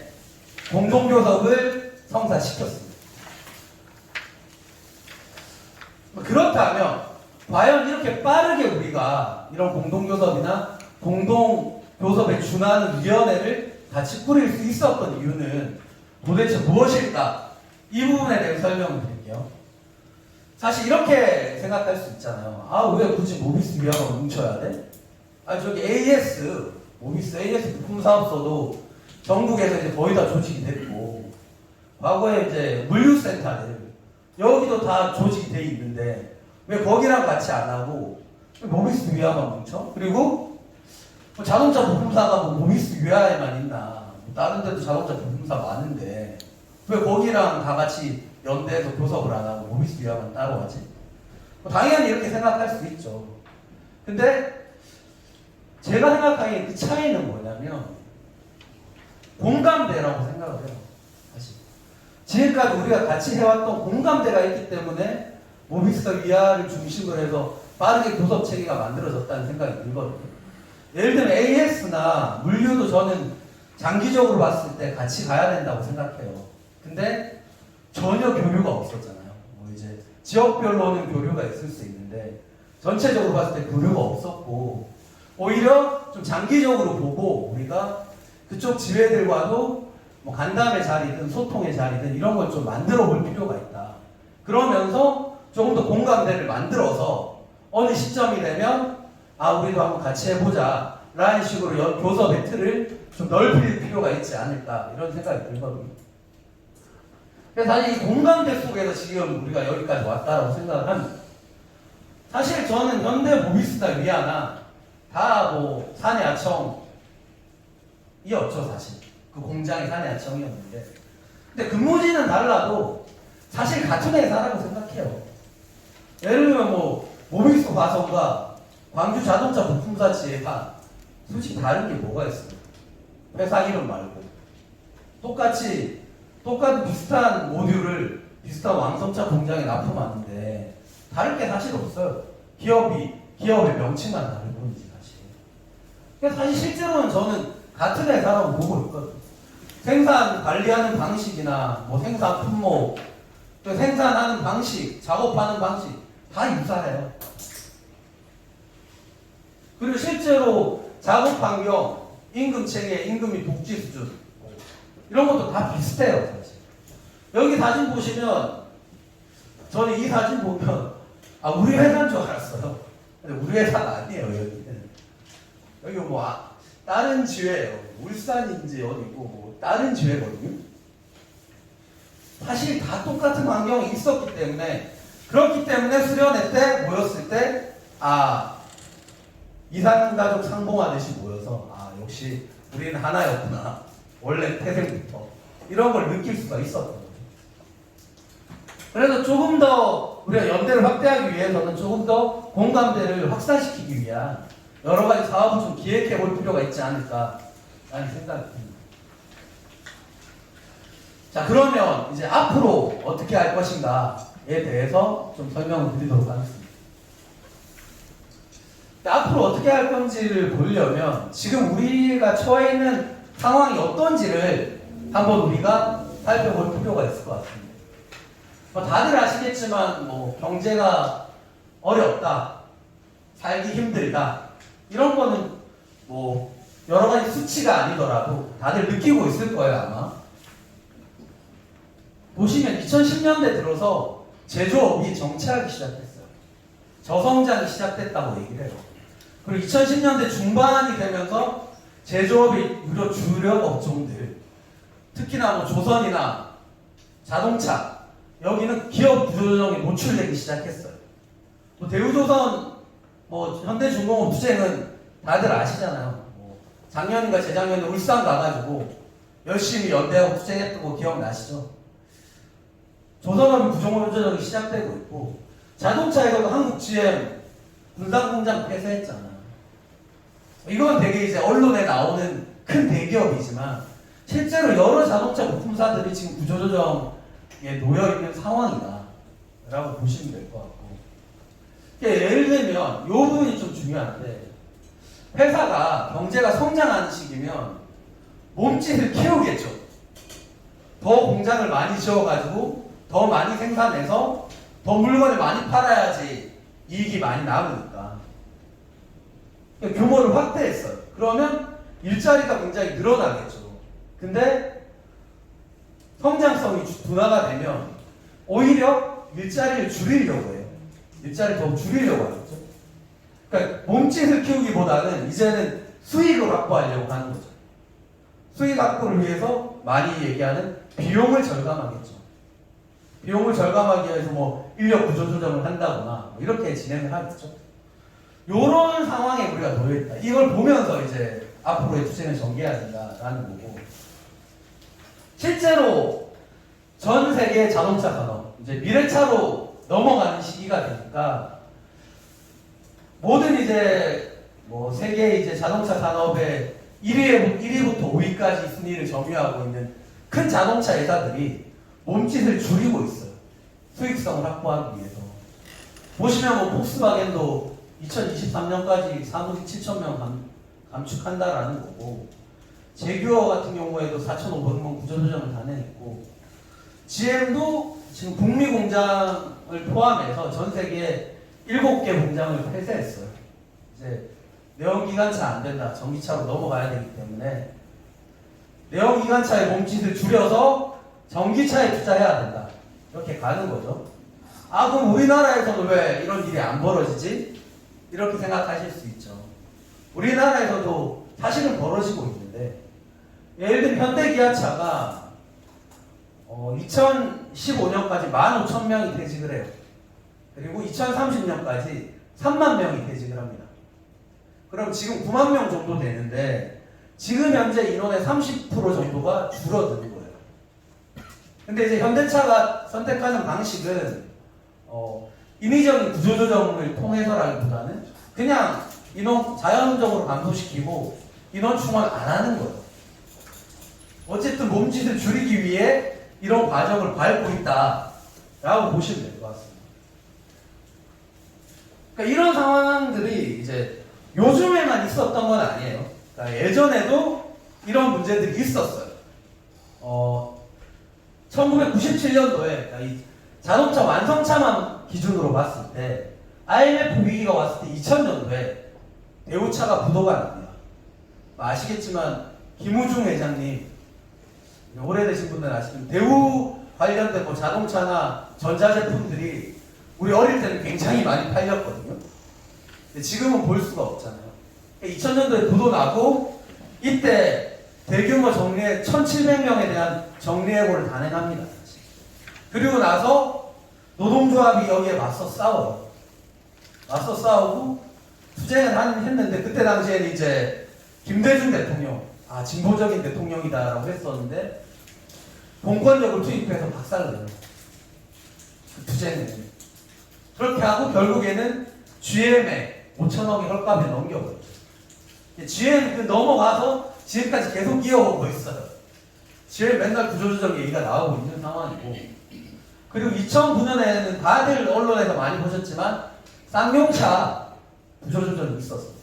공동교섭을 성사시켰습니다. 그렇다면 과연 이렇게 빠르게 우리가 이런 공동교섭이나 공동교섭에 준하는 위원회를 같이 꾸릴 수 있었던 이유는 도대체 무엇일까? 이 부분에 대해 설명을 드릴게요. 사실 이렇게 생각할 수 있잖아요. 왜 굳이 모비스 위아가 뭉쳐야 돼? 저기 AS, 모비스 AS 부품사업소도 전국에서 이제 거의 다 조직이 됐고, 과거에 이제 물류센터들 여기도 다 조직이 돼 있는데 왜 거기랑 같이 안 하고 모비스 위아만 뭉쳐? 그리고 뭐 자동차 부품사가 뭐 모비스 위아에만 있나? 다른 데도 자동차 부품사 많은데 왜 거기랑 다 같이 연대해서 교섭을 안 하고 모비스 위아만 따로 하지? 당연히 이렇게 생각할 수 있죠. 근데 제가 생각하기에 그 차이는 뭐냐면 공감대라고 생각을 해요. 사실 지금까지 우리가 같이 해왔던 공감대가 있기 때문에 모비스 위아를 중심으로 해서 빠르게 교섭 체계가 만들어졌다는 생각이 들거든요. 예를 들면 AS나 물류도 저는 장기적으로 봤을 때 같이 가야 된다고 생각해요. 근데 전혀 교류가 없었잖아요. 뭐 이제 지역별로는 교류가 있을 수 있는데 전체적으로 봤을 때 교류가 없었고, 오히려 좀 장기적으로 보고 우리가 그쪽 지회들과도 뭐 간담회 자리든 소통의 자리든 이런 걸 좀 만들어 볼 필요가 있다. 그러면서 조금 더 공감대를 만들어서 어느 시점이 되면 우리도 한번 같이 해보자 라는 식으로 교섭의 틀을 좀 넓힐 필요가 있지 않을까, 이런 생각이 들거든요. 그래서 사실 이 공감대 속에서 지금 우리가 여기까지 왔다라고 생각을 합니다. 사실 저는 현대 모비스나 위아나 다 뭐 사내하청이었죠. 사실 그 공장이 사내하청이었는데, 근데 근무지는 달라도 사실 같은 회사라고 생각해요. 예를 들면 뭐 모비스 화성과 광주 자동차 부품사 지회가 솔직히 다른 게 뭐가 있어요? 회사 이름 말고 똑같은 비슷한 모듈을 비슷한 완성차 공장에 납품하는데 다를 게 사실 없어요. 기업의 명칭만 다른 뿐이지 사실. 그래서 사실 실제로는 저는 같은 회사라고 보고 있거든요. 생산 관리하는 방식이나 뭐 생산 품목, 또 생산하는 방식, 작업하는 방식 다 유사해요. 그리고 실제로 작업 환경, 임금 체계, 임금이 독지 수준 이런 것도 다 비슷해요. 사실. 여기 사진 보시면 저는 이 사진 보면 우리 회사인 줄 알았어요. 근데 우리 회사가 아니에요. 여기 뭐 다른 지회예요. 울산인지 어디고 뭐 다른 지회거든요. 사실 다 똑같은 환경이 있었기 때문에 그렇기 때문에 수련회 때 모였을 때 이산가족 상봉하듯이 모여서 역시 우리는 하나였구나. 원래 태생부터 이런 걸 느낄 수가 있었던 거죠. 그래서 조금 더 우리가 연대를 확대하기 위해서는 조금 더 공감대를 확산시키기 위한 여러 가지 사업을 좀 기획해 볼 필요가 있지 않을까라는 생각이 듭니다. 자, 그러면 이제 앞으로 어떻게 할 것인가에 대해서 좀 설명을 드리도록 하겠습니다. 앞으로 어떻게 할 건지를 보려면 지금 우리가 처해 있는 상황이 어떤지를 한번 우리가 살펴볼 필요가 있을 것 같습니다. 다들 아시겠지만 경제가 어렵다, 살기 힘들다 이런 거는 여러 가지 수치가 아니더라도 다들 느끼고 있을 거예요. 아마 보시면 2010년대 들어서 제조업이 정체하기 시작했어요. 저성장이 시작됐다고 얘기를 해요. 그리고 2010년대 중반이 되면서 제조업이 유료 주력 업종들, 특히나 조선이나 자동차 여기는 기업 구조조정이 노출되기 시작했어요. 대우조선, 현대중공업 투쟁은 다들 아시잖아요. 작년인가 재작년에 울산 가가지고 열심히 연대하고 투쟁했던 거 기억나시죠? 조선업이 구조조정이 시작되고 있고 자동차에서도 한국 GM 분당공장 폐쇄했잖아요. 이건 되게 이제 언론에 나오는 큰 대기업이지만 실제로 여러 자동차 부품사들이 지금 구조조정에 놓여있는 상황이다라고 보시면 될 것 같고, 예를 들면 이 부분이 좀 중요한데, 회사가 경제가 성장하는 시기면 몸짓을 키우겠죠. 더 공장을 많이 지어가지고 더 많이 생산해서 더 물건을 많이 팔아야지 이익이 많이 남으니까 규모를 확대했어요. 그러면 일자리가 굉장히 늘어나겠죠. 근데 성장성이 둔화가 되면 오히려 일자리를 줄이려고 해요. 일자리를 더 줄이려고 하겠죠. 그러니까 몸짓을 키우기보다는 이제는 수익을 확보하려고 하는 거죠. 수익 확보를 위해서 많이 얘기하는 비용을 절감하겠죠. 비용을 절감하기 위해서 인력 구조 조정을 한다거나 이렇게 진행을 하겠죠. 이런 상황에 우리가 놓여있다. 이걸 보면서 이제 앞으로의 투쟁을 전개해야 된다라는 거고, 실제로 전 세계 자동차 산업, 이제 미래차로 넘어가는 시기가 되니까 모든 이제 세계 이제 자동차 산업의 1위부터 5위까지 순위를 점유하고 있는 큰 자동차 회사들이 몸짓을 줄이고 있어요. 수익성을 확보하기 위해서. 보시면 폭스바겐도 2023년까지 사무직 7,000명 감축한다라는 거고, 제규어 같은 경우에도 4,500명 구조조정을 다 내냈고, GM도 지금 북미 공장을 포함해서 전 세계 7개 공장을 폐쇄했어요. 이제 내연기관차 안 된다, 전기차로 넘어가야 되기 때문에 내연기관차의 몸짓을 줄여서 전기차에 투자해야 된다, 이렇게 가는 거죠. 그럼 우리나라에서는 왜 이런 일이 안 벌어지지? 이렇게 생각하실 수 있죠. 우리나라에서도 사실은 벌어지고 있는데, 예를 들면 현대기아차가 2015년까지 15,000명이 퇴직을 해요. 그리고 2030년까지 3만 명이 퇴직을 합니다. 그럼 지금 9만 명 정도 되는데 지금 현재 인원의 30% 정도가 줄어드는 거예요. 근데 이제 현대차가 선택하는 방식은 인위적인 구조조정을 통해서라기보다는 그냥 인원 자연적으로 감소시키고 인원 충원 안 하는 거예요. 어쨌든 몸짓을 줄이기 위해 이런 과정을 밟고 있다라고 보시면 될 것 같습니다. 그러니까 이런 상황들이 이제 요즘에만 있었던 건 아니에요. 그러니까 예전에도 이런 문제들이 있었어요. 1997년도에 이 자동차 완성차만 기준으로 봤을 때 IMF 위기가 왔을 때 2000년도에 대우차가 부도가 납니다. 아시겠지만 김우중 회장님, 오래되신 분들 아시는 대우 관련된 뭐 자동차나 전자제품들이 우리 어릴 때는 굉장히 많이 팔렸거든요. 근데 지금은 볼 수가 없잖아요. 2000년도에 부도 나고 이때 대규모 정리해 1700명에 대한 정리해고를 단행합니다. 사실. 그리고 나서 노동조합이 여기에 맞서 싸워요. 맞서 싸우고 투쟁을 했는데 그때 당시에는 이제 김대중 대통령, 진보적인 대통령이다라고 했었는데 공권력을 투입해서 박살내요. 그 투쟁을. 그렇게 하고 결국에는 GM에 5천억의 헐값에 넘겨버려요. GM 넘어가서 지금까지 계속 이어오고 있어요. GM 맨날 구조조정 얘기가 나오고 있는 상황이고, 그리고 2009년에는 다들 언론에서 많이 보셨지만 쌍용차 구조조정이 있었습니다.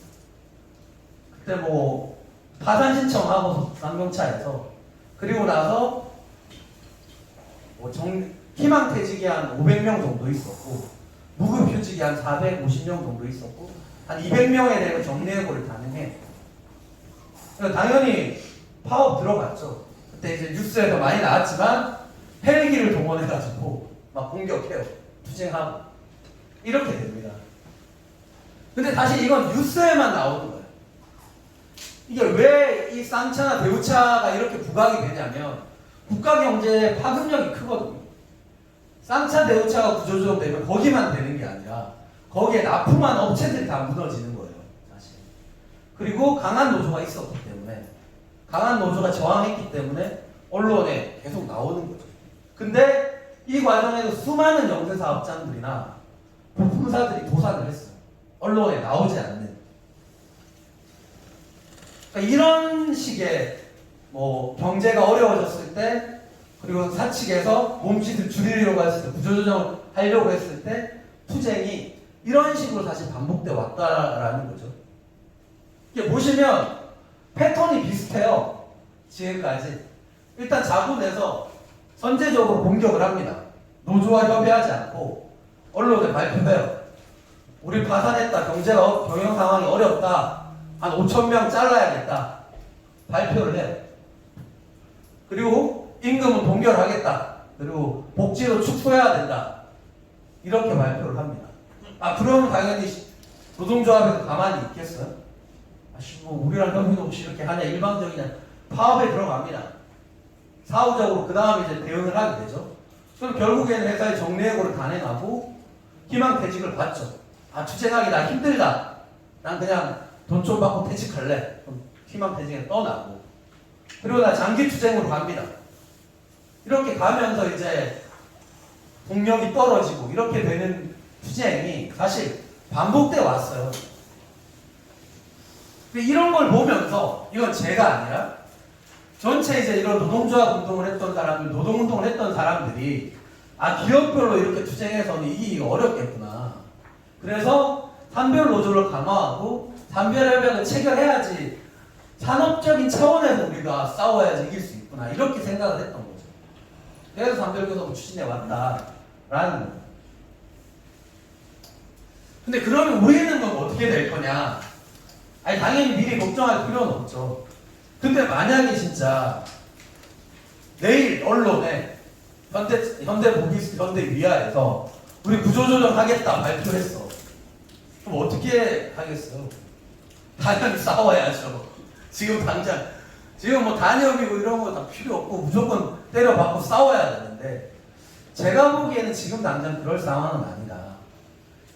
그때 뭐 파산 신청하고 쌍용차에서, 그리고 나서 뭐 희망퇴직이 한 500명 정도 있었고 무급휴직이 한 450명 정도 있었고 한 200명에 대해 정리해고를 단행해. 당연히 파업 들어갔죠. 그때 이제 뉴스에서 많이 나왔지만 헬기를 동원해가지고 막 공격해요. 투쟁하고 이렇게 됩니다. 근데 사실 이건 뉴스에만 나오는 거예요. 이게 왜 이 쌍차나 대우차가 이렇게 부각이 되냐면 국가 경제에 파급력이 크거든요. 쌍차 대우차가 구조조정되면 거기만 되는 게 아니라 거기에 납품한 업체들이 다 무너지는 거예요. 사실. 그리고 강한 노조가 있었기 때문에, 강한 노조가 저항했기 때문에 언론에 계속 나오는 거죠. 근데 이 과정에서 수많은 영세사업장들이나 부품사들이 도산을 했어요. 언론에 나오지 않는. 그러니까 이런 식의 뭐 경제가 어려워졌을 때, 그리고 사측에서 몸짓을 줄이려고 했을 때, 구조조정을 하려고 했을 때 투쟁이 이런 식으로 다시 반복돼 왔다라는 거죠. 이게 보시면 패턴이 비슷해요. 지금까지. 일단 자국에서 선제적으로 공격을 합니다. 노조와 협의하지 않고 언론에 발표해요. 우리 파산했다. 경영 상황이 어렵다. 한 5,000명 잘라야겠다. 발표를 해요. 그리고 임금은 동결하겠다. 그리고 복지도 축소해야 된다. 이렇게 발표를 합니다. 그러면 당연히 노동조합에서 가만히 있겠어요? 뭐 우리랑 협의도 없이 이렇게 하냐, 일방적이냐. 파업에 들어갑니다. 사후적으로 그 다음에 이제 대응을 하게 되죠. 그럼 결국에는 회사의 정리해고를 단행하고 희망퇴직을 받죠. 투쟁하기 나 힘들다. 난 그냥 돈 좀 받고 퇴직할래. 그럼 희망퇴직에 떠나고. 그리고 나 장기투쟁으로 갑니다. 이렇게 가면서 이제 동력이 떨어지고 이렇게 되는 투쟁이 사실 반복돼 왔어요. 이런 걸 보면서, 이건 제가 아니라 전체 이제 이런 노동조합 운동을 했던 사람들, 노동운동을 했던 사람들이 기업별로 이렇게 투쟁해서는 이기기가 어렵겠구나. 그래서 산별 노조를 강화하고 산별협약을 체결해야지, 산업적인 차원에서 우리가 싸워야지 이길 수 있구나. 이렇게 생각을 했던 거죠. 그래서 산별교섭을 추진해 왔다라는 거예요. 근데 그러면 우리는 그럼 어떻게 될 거냐? 당연히 미리 걱정할 필요는 없죠. 근데 만약에 진짜 내일 언론에 현대모비스, 현대위아에서 우리 구조조정 하겠다 발표했어. 그럼 어떻게 하겠어요? 당연히 싸워야죠. 지금 당장, 지금 뭐 단협이고 이런 거 다 필요 없고 무조건 때려박고 싸워야 되는데, 제가 보기에는 지금 당장 그럴 상황은 아니다.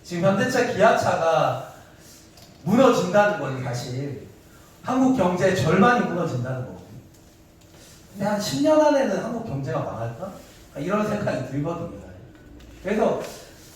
지금 현대차, 기아차가 무너진다는 건 사실 한국 경제의 절반이 무너진다는 거거든요. 근데 한 10년 안에는 한국 경제가 망할까? 이런 생각이 들거든요. 그래서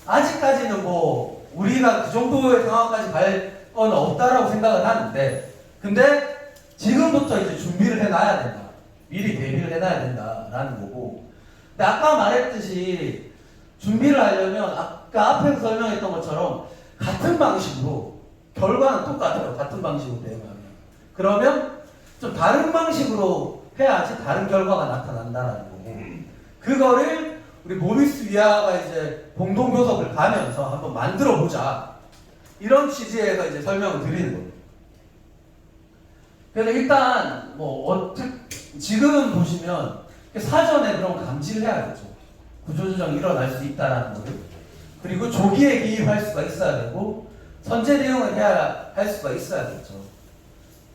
아직까지는 뭐 우리가 그 정도의 상황까지 갈 건 없다라고 생각을 하는데, 근데 지금부터 이제 준비를 해놔야 된다. 미리 대비를 해놔야 된다라는 거고. 근데 아까 말했듯이 준비를 하려면 아까 앞에서 설명했던 것처럼 같은 방식으로, 결과는 똑같아요. 같은 방식으로 대응하면. 그러면 좀 다른 방식으로 해야지 다른 결과가 나타난다는 거고, 그거를 우리 모비스 위아가 이제 공동교섭을 가면서 한번 만들어 보자. 이런 취지에서 이제 설명을 드리는 거예요. 그래서 일단 지금 보시면 사전에 그런 감지를 해야겠죠. 구조조정이 일어날 수 있다는 거를. 그리고 조기에 개입할 수가 있어야 되고 선제 대응을 해야 할 수가 있어야겠죠.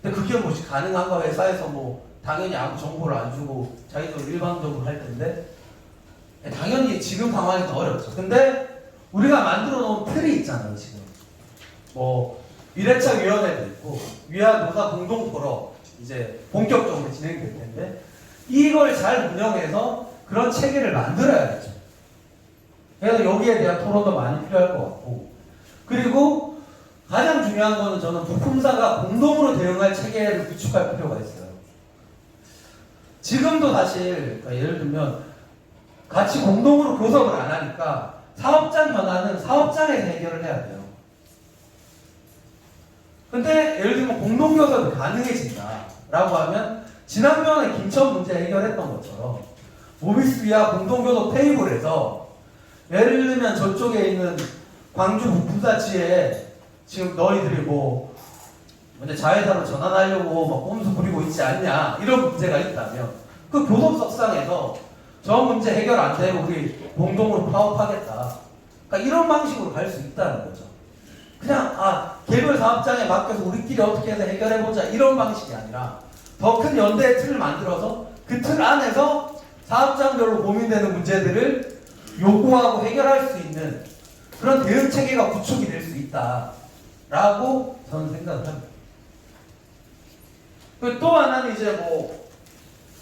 근데 그게 뭐지 가능한가 회사에서 당연히 아무 정보를 안 주고 자기도 일방적으로 할 텐데 당연히 지금 상황에서 어렵죠. 근데 우리가 만들어 놓은 틀이 있잖아요. 지금 미래차위원회도 있고 위아 노사 공동 포럼 이제 본격적으로 진행될 텐데 이걸 잘 운영해서 그런 체계를 만들어야겠죠. 그래서 여기에 대한 토론도 많이 필요할 것 같고 그리고 가장 중요한 거는 저는 부품사가 공동으로 대응할 체계를 구축할 필요가 있어요. 지금도 사실 예를 들면 같이 공동으로 교섭을 안 하니까 사업장 현안은 사업장에서 해결을 해야 돼요. 근데 예를 들면 공동교섭이 가능해진다라고 하면 지난번에 김천 문제 해결했던 것처럼 모비스 위아 공동교섭 테이블에서 예를 들면 저쪽에 있는 광주 부사지에 지금 너희들이 자회사로 전환하려고 꼼수 부리고 있지 않냐 이런 문제가 있다면 그 교섭석상에서 저 문제 해결 안 되고 우리 공동으로 파업하겠다. 그러니까 이런 방식으로 갈 수 있다는 거죠. 그냥 개별 사업장에 맡겨서 우리끼리 어떻게 해서 해결해보자 이런 방식이 아니라 더 큰 연대의 틀을 만들어서 그 틀 안에서 사업장별로 고민되는 문제들을 요구하고 해결할 수 있는 그런 대응 체계가 구축이 될 수 있다라고 저는 생각을 합니다. 또 하나는 이제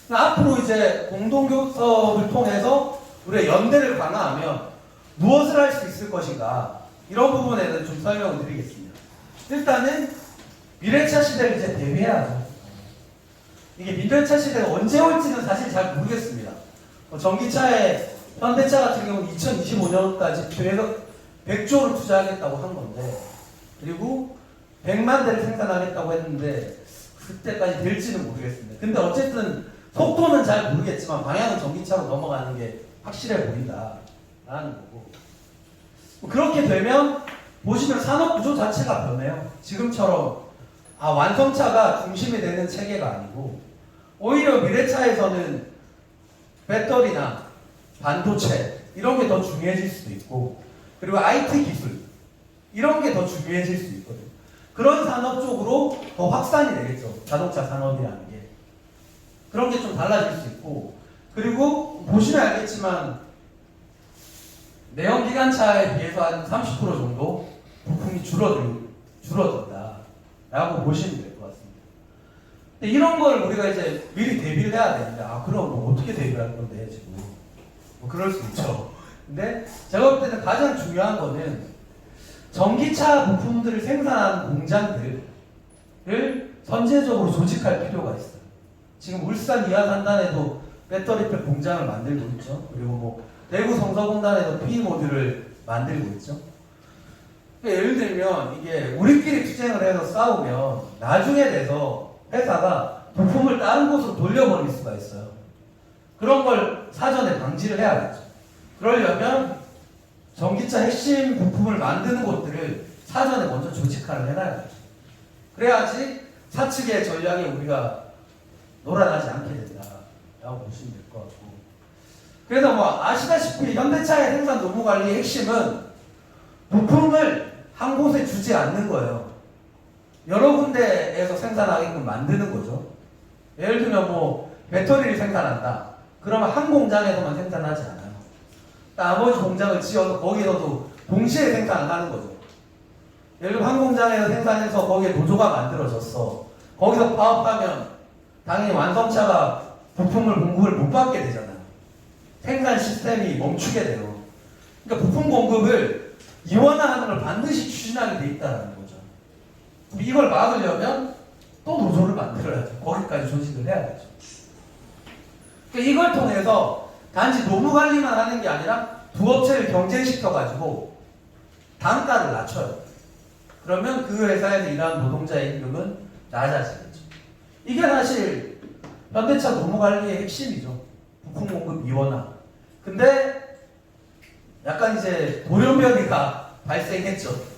앞으로 이제 공동교섭을 통해서 우리가 연대를 강화하면 무엇을 할 수 있을 것인가 이런 부분에 대해서 좀 설명을 드리겠습니다. 일단은 미래차 시대를 이제 대비해야죠. 이게 미래차 시대가 언제 올지는 사실 잘 모르겠습니다. 전기차에 현대차 같은 경우는 2025년까지 100조를 투자하겠다고 한 건데 그리고 100만 대를 생산하겠다고 했는데 그때까지 될지는 모르겠습니다. 근데 어쨌든 속도는 잘 모르겠지만 방향은 전기차로 넘어가는 게 확실해 보인다라는 거고 그렇게 되면 보시면 산업 구조 자체가 변해요. 지금처럼 완성차가 중심이 되는 체계가 아니고 오히려 미래차에서는 배터리나 반도체 이런 게 더 중요해질 수도 있고 그리고 IT 기술 이런 게 더 중요해질 수 있거든요. 그런 산업 쪽으로 더 확산이 되겠죠. 자동차 산업이라는 게. 그런 게 좀 달라질 수 있고 그리고 보시면 알겠지만 내연기관차에 비해서 한 30% 정도 부품이 줄어든다라고 보시면 될 것 같습니다. 근데 이런 걸 우리가 이제 미리 대비를 해야 되는데 그럼 어떻게 대비를 할 건데 지금 그럴 수 있죠. 근데 제가 볼 때는 가장 중요한 거는 전기차 부품들을 생산하는 공장들을 선제적으로 조직할 필요가 있어요. 지금 울산 이하산단에도 배터리팩 공장을 만들고 있죠. 그리고 대구 성서공단에도 PE 모듈을 만들고 있죠. 그러니까 예를 들면 이게 우리끼리 투쟁을 해서 싸우면 나중에 돼서 회사가 부품을 다른 곳으로 돌려버릴 수가 있어요. 그런 걸 사전에 방지를 해야겠죠. 그러려면 전기차 핵심 부품을 만드는 곳들을 사전에 먼저 조직화를 해놔야죠. 그래야지 사측의 전략에 우리가 놀아나지 않게 된다라고 보시면 될 것 같고 그래서 아시다시피 현대차의 생산 노무 관리의 핵심은 부품을 한 곳에 주지 않는 거예요. 여러 군데에서 생산하게끔 만드는 거죠. 예를 들면 배터리를 생산한다. 그러면 한 공장에서만 생산하지 않아요. 나머지 공장을 지어서 거기서도 동시에 생산을 하는 거죠. 예를 들면 한 공장에서 생산해서 거기에 노조가 만들어졌어. 거기서 파업하면 당연히 완성차가 부품을 공급을 못 받게 되잖아요. 생산 시스템이 멈추게 돼요. 그러니까 부품 공급을 이원화하는 걸 반드시 추진하게 돼 있다는 거죠. 이걸 막으려면 또 노조를 만들어야죠. 거기까지 조직을 해야겠죠. 그러니까 이걸 통해서 단지 노무 관리만 하는 게 아니라 두 업체를 경쟁시켜가지고 단가를 낮춰요. 그러면 그 회사에서 일하는 노동자의 임금은 낮아지겠죠. 이게 사실 현대차 노무 관리의 핵심이죠. 부품 공급 이원화. 근데 약간 이제 돌연변이가 발생했죠.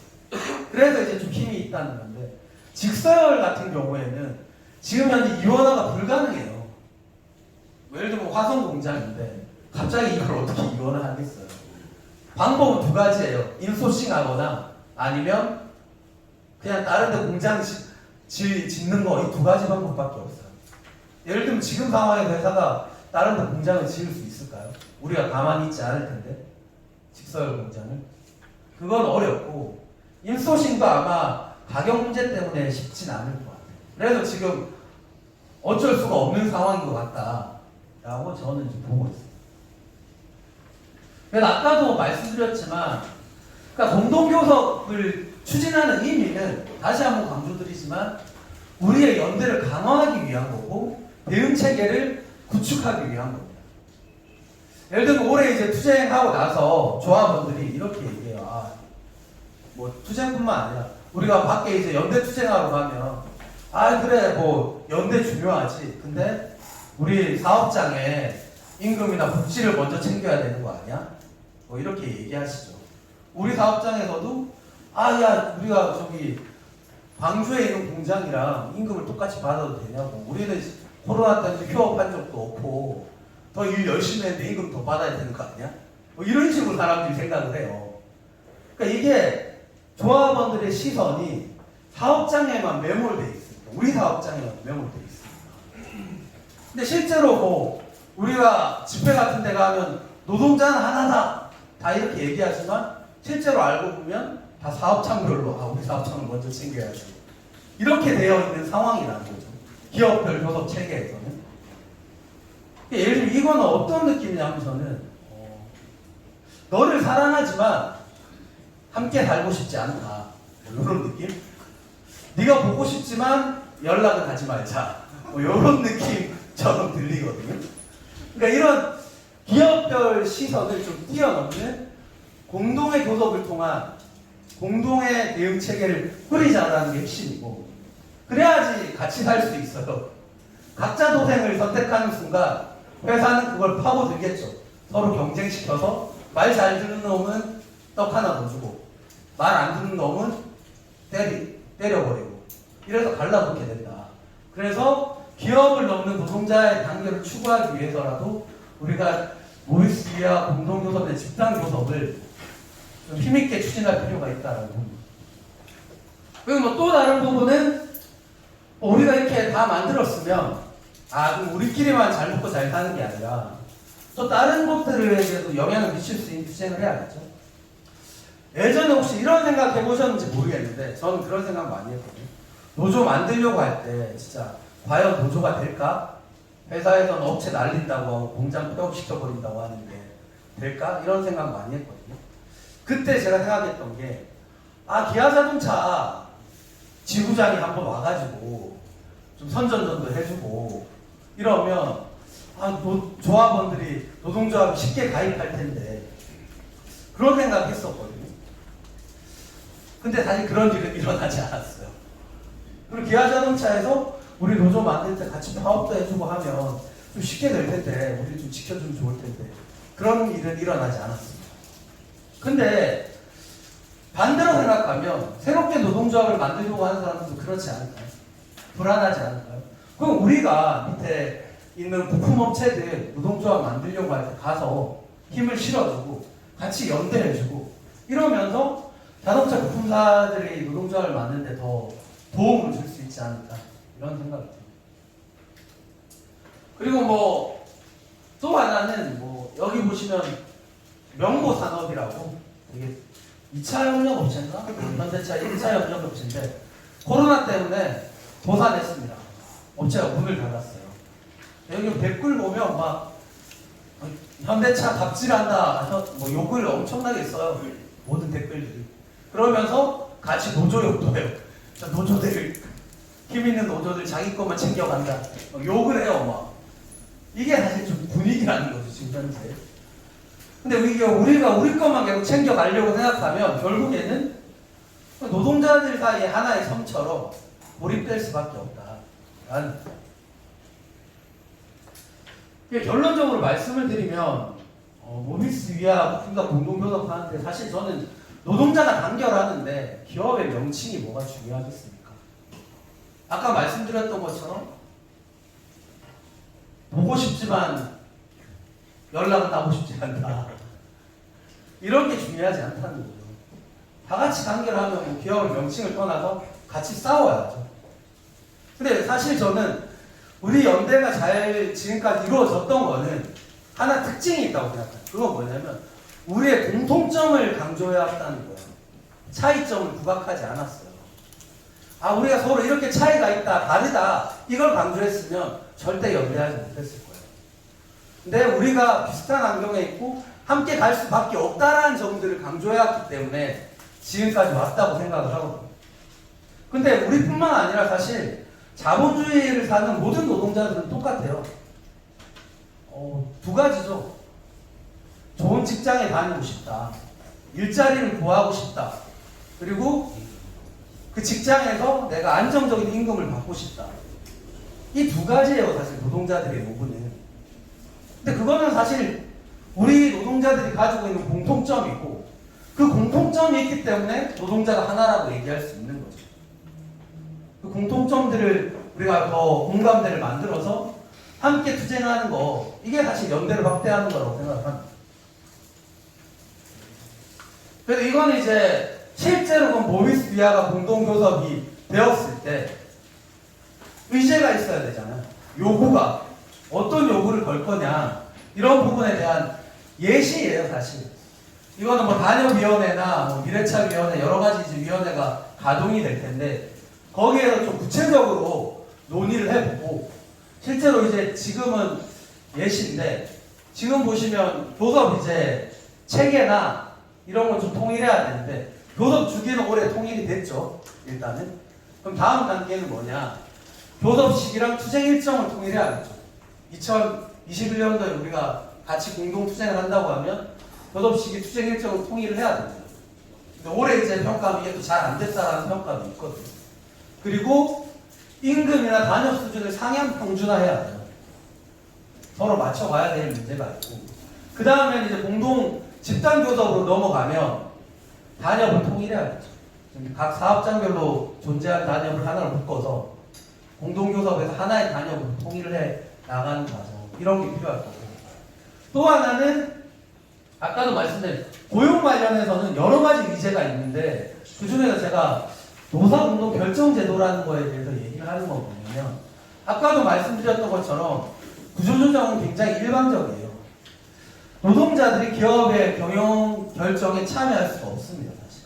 그래서 이제 좀 힘이 있다는 건데, 직서열 같은 경우에는 지금 현재 이원화가 불가능해요. 예를 들면 화성 공장인데 갑자기 이걸 어떻게 이원화하겠어요? 방법은 두 가지예요. 인소싱하거나 아니면 그냥 다른 데 공장 짓는 거, 이 두 가지 방법밖에 없어요. 예를 들면 지금 상황에서 회사가 다른 데 공장을 지을 수 있을까요? 우리가 가만히 있지 않을 텐데, 직서열 공장을. 그건 어렵고, 인소싱도 아마 가격 문제 때문에 쉽진 않을 것 같아요. 그래서 지금 어쩔 수가 없는 상황인 것 같다라고 저는 지금 보고 있습니다. 그래서 아까도 말씀드렸지만, 그러니까 공동교섭을 추진하는 의미는 다시 한번 강조드리지만 우리의 연대를 강화하기 위한 거고 대응 체계를 구축하기 위한 겁니다. 예를 들면 올해 이제 투쟁하고 나서 조합원들이 이렇게 얘기해요. 뭐 투쟁뿐만 아니라 우리가 밖에 이제 연대 투쟁하러 가면 그래 뭐 연대 중요하지. 근데 우리 사업장에 임금이나 복지를 먼저 챙겨야 되는 거 아니야? 뭐 이렇게 얘기하시죠. 우리 사업장에서도 야 우리가 저기 광주에 있는 공장이랑 임금을 똑같이 받아도 되냐고. 우리는 코로나 때문에 휴업한 적도 없고 더 일 열심히 했는데 임금 더 받아야 되는 거 아니야? 뭐 이런 식으로 사람들이 생각을 해요. 그러니까 이게 조합원들의 시선이 사업장에만 매몰돼 있습니다. 우리 사업장에만 매몰돼 있습니다. 근데 실제로 뭐 우리가 집회 같은 데 가면 노동자는 하나다 다 이렇게 얘기하지만 실제로 알고 보면 다 사업장별로 우리 사업장을 먼저 챙겨야지 이렇게 되어 있는 상황이라는 거죠. 기업별 교섭 체계에서는. 예를 들면 이거는 어떤 느낌이냐면 저는 너를 사랑하지만 함께 살고 싶지 않다 뭐 이런 느낌? 네가 보고 싶지만 연락은 하지 말자 뭐 이런 느낌처럼 들리거든요. 그러니까 이런 기업별 시선을 좀 뛰어넘는 공동의 교섭을 통한 공동의 대응 체계를 꾸리자라는 게 핵심이고, 그래야지 같이 살 수 있어요. 각자 도생을 선택하는 순간 회사는 그걸 파고들겠죠. 서로 경쟁시켜서 말 잘 듣는 놈은 떡 하나 더 주고 말 안 듣는 놈은 때려버리고 이래서 갈라놓게 된다. 그래서 기업을 넘는 노동자의 단계를 추구하기 위해서라도 우리가 모이스비아 공동교섭의 집단교섭을 좀 힘있게 추진할 필요가 있다라고 봅니다. 그리고 뭐 또 다른 부분은 우리가 이렇게 다 만들었으면 그럼 우리끼리만 잘 먹고 잘 사는 게 아니라 또 다른 곳들에게도 영향을 미칠 수 있는 투쟁을 해야겠죠. 예전에 혹시 이런 생각 해보셨는지 모르겠는데 저는 그런 생각 많이 했거든요. 노조 만들려고 할 때 진짜 과연 노조가 될까? 회사에서는 업체 날린다고 하고 공장 폐업시켜버린다고 하는데 될까? 이런 생각 많이 했거든요. 그때 제가 생각했던 게 기아자동차 지부장이 한번 와가지고 좀 선전전도 해주고 이러면 조합원들이 노동조합이 쉽게 가입할 텐데 그런 생각 했었거든요. 근데 사실 그런 일은 일어나지 않았어요. 그리고 기아자동차에서 우리 노조 만들 때 같이 파업도 해주고 하면 좀 쉽게 될 텐데 우리 좀 지켜주면 좋을 텐데 그런 일은 일어나지 않았습니다. 근데 반대로 생각하면 새롭게 노동조합을 만들려고 하는 사람들도 그렇지 않을까요? 불안하지 않을까요? 그럼 우리가 밑에 있는 부품업체들 노동조합 만들려고 할 때 가서 힘을 실어주고 같이 연대해주고 이러면서 자동차 부품사들이 노동조합을 만드는데 더 도움을 줄 수 있지 않을까 이런 생각이 듭니다. 그리고 뭐 또 하나는 뭐 여기 보시면 명보산업이라고 되게 2차 협력업체인가? 현대차 1차 협력업체인데 코로나 때문에 도산했습니다. 업체가 문을 닫았어요. 여기 댓글 보면 막 현대차 갑질한다 뭐 욕을 엄청나게 써요. 모든 댓글들이. 그러면서 같이 노조 욕도 해요. 노조들 힘 있는 노조들 자기 것만 챙겨간다. 욕을 해요. 막 이게 사실 좀 분위기라는 거죠 지금 현재. 근데 우리가 우리 것만 계속 챙겨가려고 생각하면 결국에는 노동자들 사이에 하나의 섬처럼 고립될 수밖에 없다. 결론적으로 말씀을 드리면 모비스 위아 국가 공동교섭하는데 사실 저는 노동자가 단결하는데 기업의 명칭이 뭐가 중요하겠습니까? 아까 말씀드렸던 것처럼 보고 싶지만 연락은 하고 싶지 않다. 이런 게 중요하지 않다는 거죠. 다 같이 단결하면 뭐 기업의 명칭을 떠나서 같이 싸워야죠. 근데 사실 저는 우리 연대가 잘 지금까지 이루어졌던 거는 하나 특징이 있다고 생각해요. 그건 뭐냐면 우리의 공통점을 강조해왔다는 거예요. 차이점을 부각하지 않았어요. 아, 우리가 서로 이렇게 차이가 있다, 다르다 이걸 강조했으면 절대 연대하지 못했을 거예요. 근데 우리가 비슷한 환경에 있고 함께 갈 수밖에 없다라는 점들을 강조해왔기 때문에 지금까지 왔다고 생각을 하거든요. 근데 우리뿐만 아니라 사실 자본주의를 사는 모든 노동자들은 똑같아요. 두 가지죠. 좋은 직장에 다니고 싶다. 일자리를 구하고 싶다. 그리고 그 직장에서 내가 안정적인 임금을 받고 싶다. 이 두 가지예요, 사실 노동자들의 요구는. 근데 그거는 사실 우리 노동자들이 가지고 있는 공통점이고 그 공통점이 있기 때문에 노동자가 하나라고 얘기할 수 있는 거죠. 그 공통점들을 우리가 더 공감대를 만들어서 함께 투쟁하는 거, 이게 사실 연대를 확대하는 거라고 생각합니다. 그래서 이거는 이제 실제로 그 모비스 위아가 공동교섭이 되었을 때 의제가 있어야 되잖아요. 요구가 어떤 요구를 걸 거냐, 이런 부분에 대한 예시예요, 사실. 이거는 뭐 단협위원회나 뭐 미래차위원회 여러 가지 이제 위원회가 가동이 될 텐데 거기에서 좀 구체적으로 논의를 해보고, 실제로 이제 지금은 예시인데 지금 보시면 교섭 이제 체계나 이런 건 좀 통일해야 되는데 교섭 주기는 올해 통일이 됐죠, 일단은. 그럼 다음 단계는 뭐냐, 교섭 시기랑 투쟁 일정을 통일해야겠죠. 2021년도에 우리가 같이 공동 투쟁을 한다고 하면 교섭 시기 투쟁 일정을 통일을 해야 됩니다. 근데 올해 이제 평가하면 이게 또 잘 안 됐다라는 평가도 있거든요. 그리고 임금이나 단협 수준을 상향 평준화해야 돼요. 서로 맞춰가야 될 문제가 있고, 그 다음에 이제 공동 집단 교섭으로 넘어가면 단협을 통일해야겠죠. 각 사업장별로 존재하는 단협을 하나로 묶어서 공동 교섭에서 하나의 단협으로 통일을 해 나가는 과정, 이런 게 필요할 거고, 또 하나는 아까도 말씀드린 고용 관련해서는 여러 가지 의제가 있는데 그 중에서 제가 노사공동 결정제도라는 거에 대해서 얘기를 하는 건 뭐냐면, 아까도 말씀드렸던 것처럼 구조조정은 굉장히 일방적이에요. 노동자들이 기업의 경영 결정에 참여할 수가 없습니다, 사실.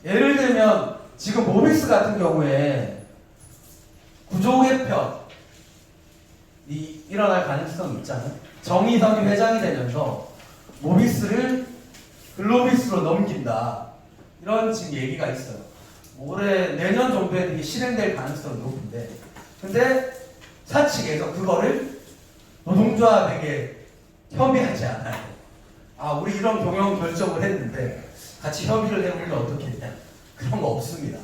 예를 들면 지금 모비스 같은 경우에 구조 개편이 일어날 가능성이 있잖아요. 정의선이 회장이 되면서 모비스를 글로비스로 넘긴다, 이런 지금 얘기가 있어요. 올해 내년 정도에 이게 실행될 가능성이 높은데, 근데 사측에서 그거를 노동조합에게 협의하지 않아요. 아, 우리 이런 경영 결정을 했는데 같이 협의를 해보면 어떻겠냐, 그런 거 없습니다.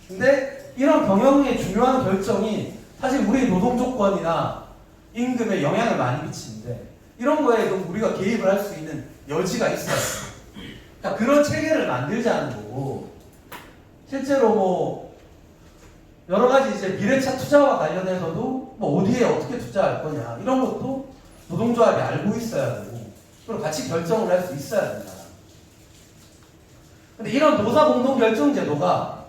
근데 이런 경영의 중요한 결정이 사실 우리 노동 조건이나 임금에 영향을 많이 미치는데 이런 거에 우리가 개입을 할 수 있는 여지가 있어요. 그러니까 그런 체계를 만들자는 거고, 실제로 뭐 여러 가지 이제 미래차 투자와 관련해서도 뭐 어디에 어떻게 투자할 거냐, 이런 것도 노동조합이 알고 있어야 되고, 그리고 같이 결정을 할 수 있어야 된다. 근데 이런 노사 공동 결정 제도가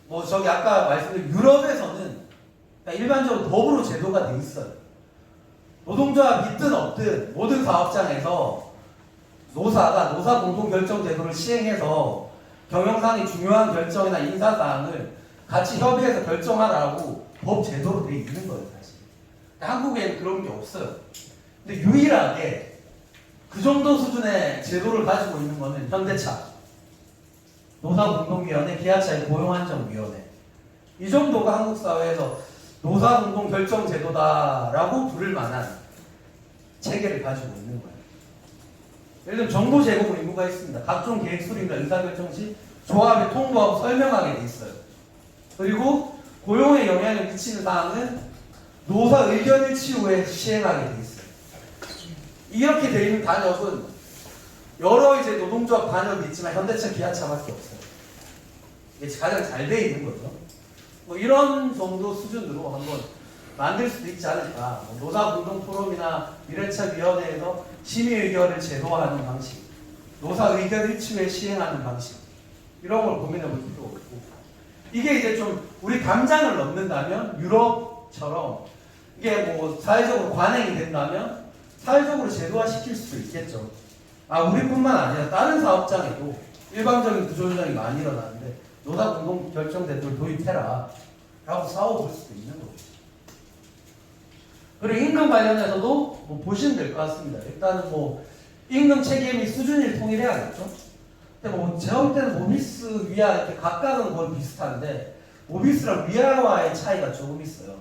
뭐 저기 아까 말씀드린 유럽에서는 일반적으로 법으로 제도가 돼 있어요. 노동조합 있든 없든 모든 사업장에서 노사가 노사 공동 결정 제도를 시행해서 경영상의 중요한 결정이나 인사사항을 같이 협의해서 결정하라고 법 제도로 돼 있는 거예요, 사실. 한국에는 그런 게 없어요. 근데 유일하게 그 정도 수준의 제도를 가지고 있는 거는 현대차, 노사공동위원회, 기아차의 고용안정위원회, 이 정도가 한국 사회에서 노사공동결정제도다라고 부를 만한 체계를 가지고 있는 거예요. 예를 들면 정보 제공 의무가 있습니다. 각종 계획 수립이나 의사결정 시 조합에 통보하고 설명하게 돼 있어요. 그리고 고용에 영향을 미치는 사항은 노사 의견 일치 후에 시행하게 돼 있어요. 이렇게 돼 있는 단역은 여러 이제 노동조합 단역이 있지만 현대차, 기아차밖에 없어요. 이게 가장 잘 돼 있는 거죠. 뭐 이런 정도 수준으로 한번 만들 수도 있지 않을까. 뭐 노사공동포럼이나 미래차위원회에서 심의 의견을 제도화하는 방식, 노사 의견 일치에 시행하는 방식, 이런 걸 고민해 볼 필요가 있고, 이게 이제 좀 우리 담장을 넘는다면 유럽처럼 이게 뭐 사회적으로 관행이 된다면 사회적으로 제도화시킬 수도 있겠죠. 아, 우리뿐만 아니라 다른 사업장에도 일방적인 구조조정이 많이 일어나는데 노사 공동 결정 제도를 도입해라 라고 싸워볼 수도 있는 거죠. 그리고 임금 관련해서도 뭐 보시면 될 것 같습니다. 일단은 뭐 임금 체계 및 수준을 통일해야겠죠. 근데 뭐 제가 볼 때는 모비스 위아 이렇게 각각은 거의 비슷한데 모비스랑 위아와의 차이가 조금 있어요.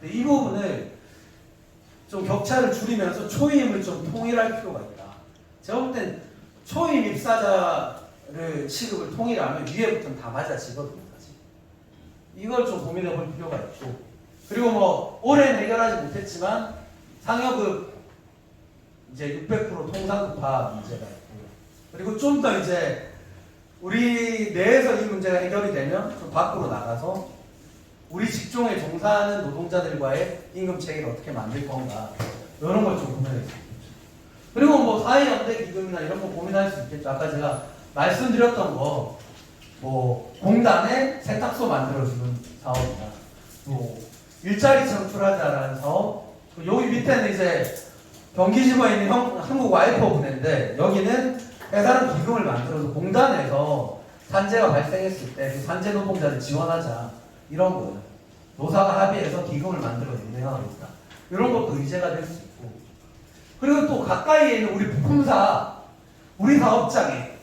근데 이 부분을 좀 격차를 줄이면서 초임을 좀 통일할 필요가 있다. 제가 볼 땐 초임 입사자를 시급을 통일하면 위에부터는 다 맞아지거든요, 사실. 이걸 좀 고민해 볼 필요가 있고, 그리고 뭐 올해는 해결하지 못했지만 상여급 이제 600% 통상급화 문제가 있고, 그리고 좀 더 이제 우리 내에서 이 문제가 해결이 되면 좀 밖으로 나가서 우리 직종에 종사하는 노동자들과의 임금 체계를 어떻게 만들 건가, 이런 걸 좀 고민할 수 있겠죠. 그리고 뭐 사회연대 기금이나 이런 거 고민할 수 있겠죠. 아까 제가 말씀드렸던 거, 뭐 공단에 세탁소 만들어주는 사업이나 또 일자리 창출하자라는 사업, 여기 밑에는 이제 경기지구에 있는 한국와이퍼분해인데 여기는 회사는 기금을 만들어서 공단에서 산재가 발생했을 때 그 산재 노동자를 지원하자, 이런 거예요. 노사가 합의해서 기금을 만들어 운행하겠다. 이런 것도 의제가 될 수 있고, 그리고 또 가까이에 있는 우리 부품사, 우리 사업장에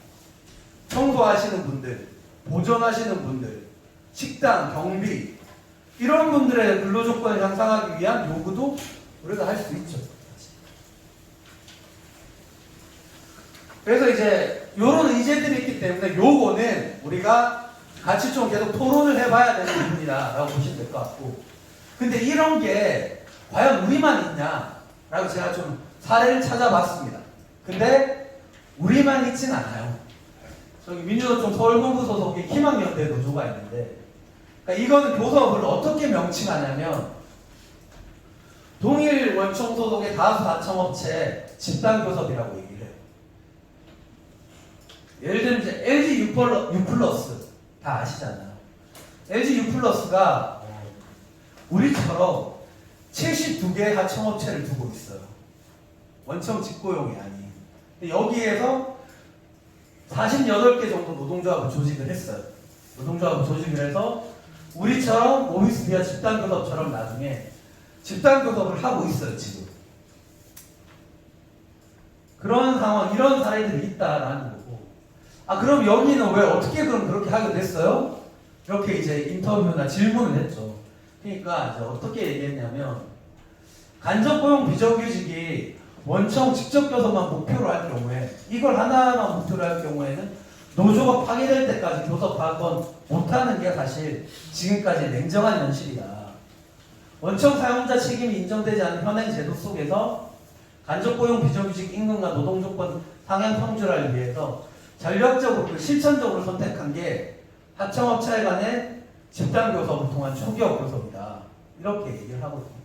청소하시는 분들, 보존하시는 분들, 식당, 경비, 이런 분들의 근로조건을 향상하기 위한 요구도 우리가 할 수 있죠. 그래서 이제 이런 의제들이 있기 때문에 요거는 우리가 같이 좀 계속 토론을 해봐야 되는 부분이다 라고 보시면 될 것 같고, 근데 이런 게 과연 우리만 있냐 라고 제가 좀 사례를 찾아봤습니다. 근데 우리만 있진 않아요. 저기 민주노총 서울본부 소속의 희망연대 노조가 있는데, 그러니까 이거는 교섭을 어떻게 명칭하냐면 동일 원청 소속의 다수 다청업체 집단교섭이라고 얘기해요. 예를 들면 이제 LG U+ 다 아시잖아요. LG U+가 우리처럼 72개의 하청업체를 두고 있어요. 원청 직고용이 아닌. 여기에서 48개 정도 노동조합을 조직을 했어요. 노동조합을 조직을 해서 우리처럼 모비스 비아 집단교섭처럼 나중에 집단교섭을 하고 있어요, 지금. 그런 상황, 이런 사례들이 있다라는 거고. 아, 그럼 여기는 왜 어떻게 그럼 그렇게 하게 됐어요? 이렇게 이제 인터뷰나 질문을 했죠. 그러니까 이제 어떻게 얘기했냐면, 간접고용 비정규직이 원청 직접 교섭만 목표로 할 경우에, 이걸 하나만 목표로 할 경우에는 노조가 파괴될 때까지 교섭하건 못하는 게 사실 지금까지의 냉정한 현실이다. 원청 사용자 책임이 인정되지 않는 현행 제도 속에서 간접고용 비정규직 임금과 노동조건 상향 평준화를 위해서 전략적으로 실천적으로 선택한 게 하청업체 간의 집단교섭을 통한 초기업 교섭이다. 이렇게 얘기를 하거든요.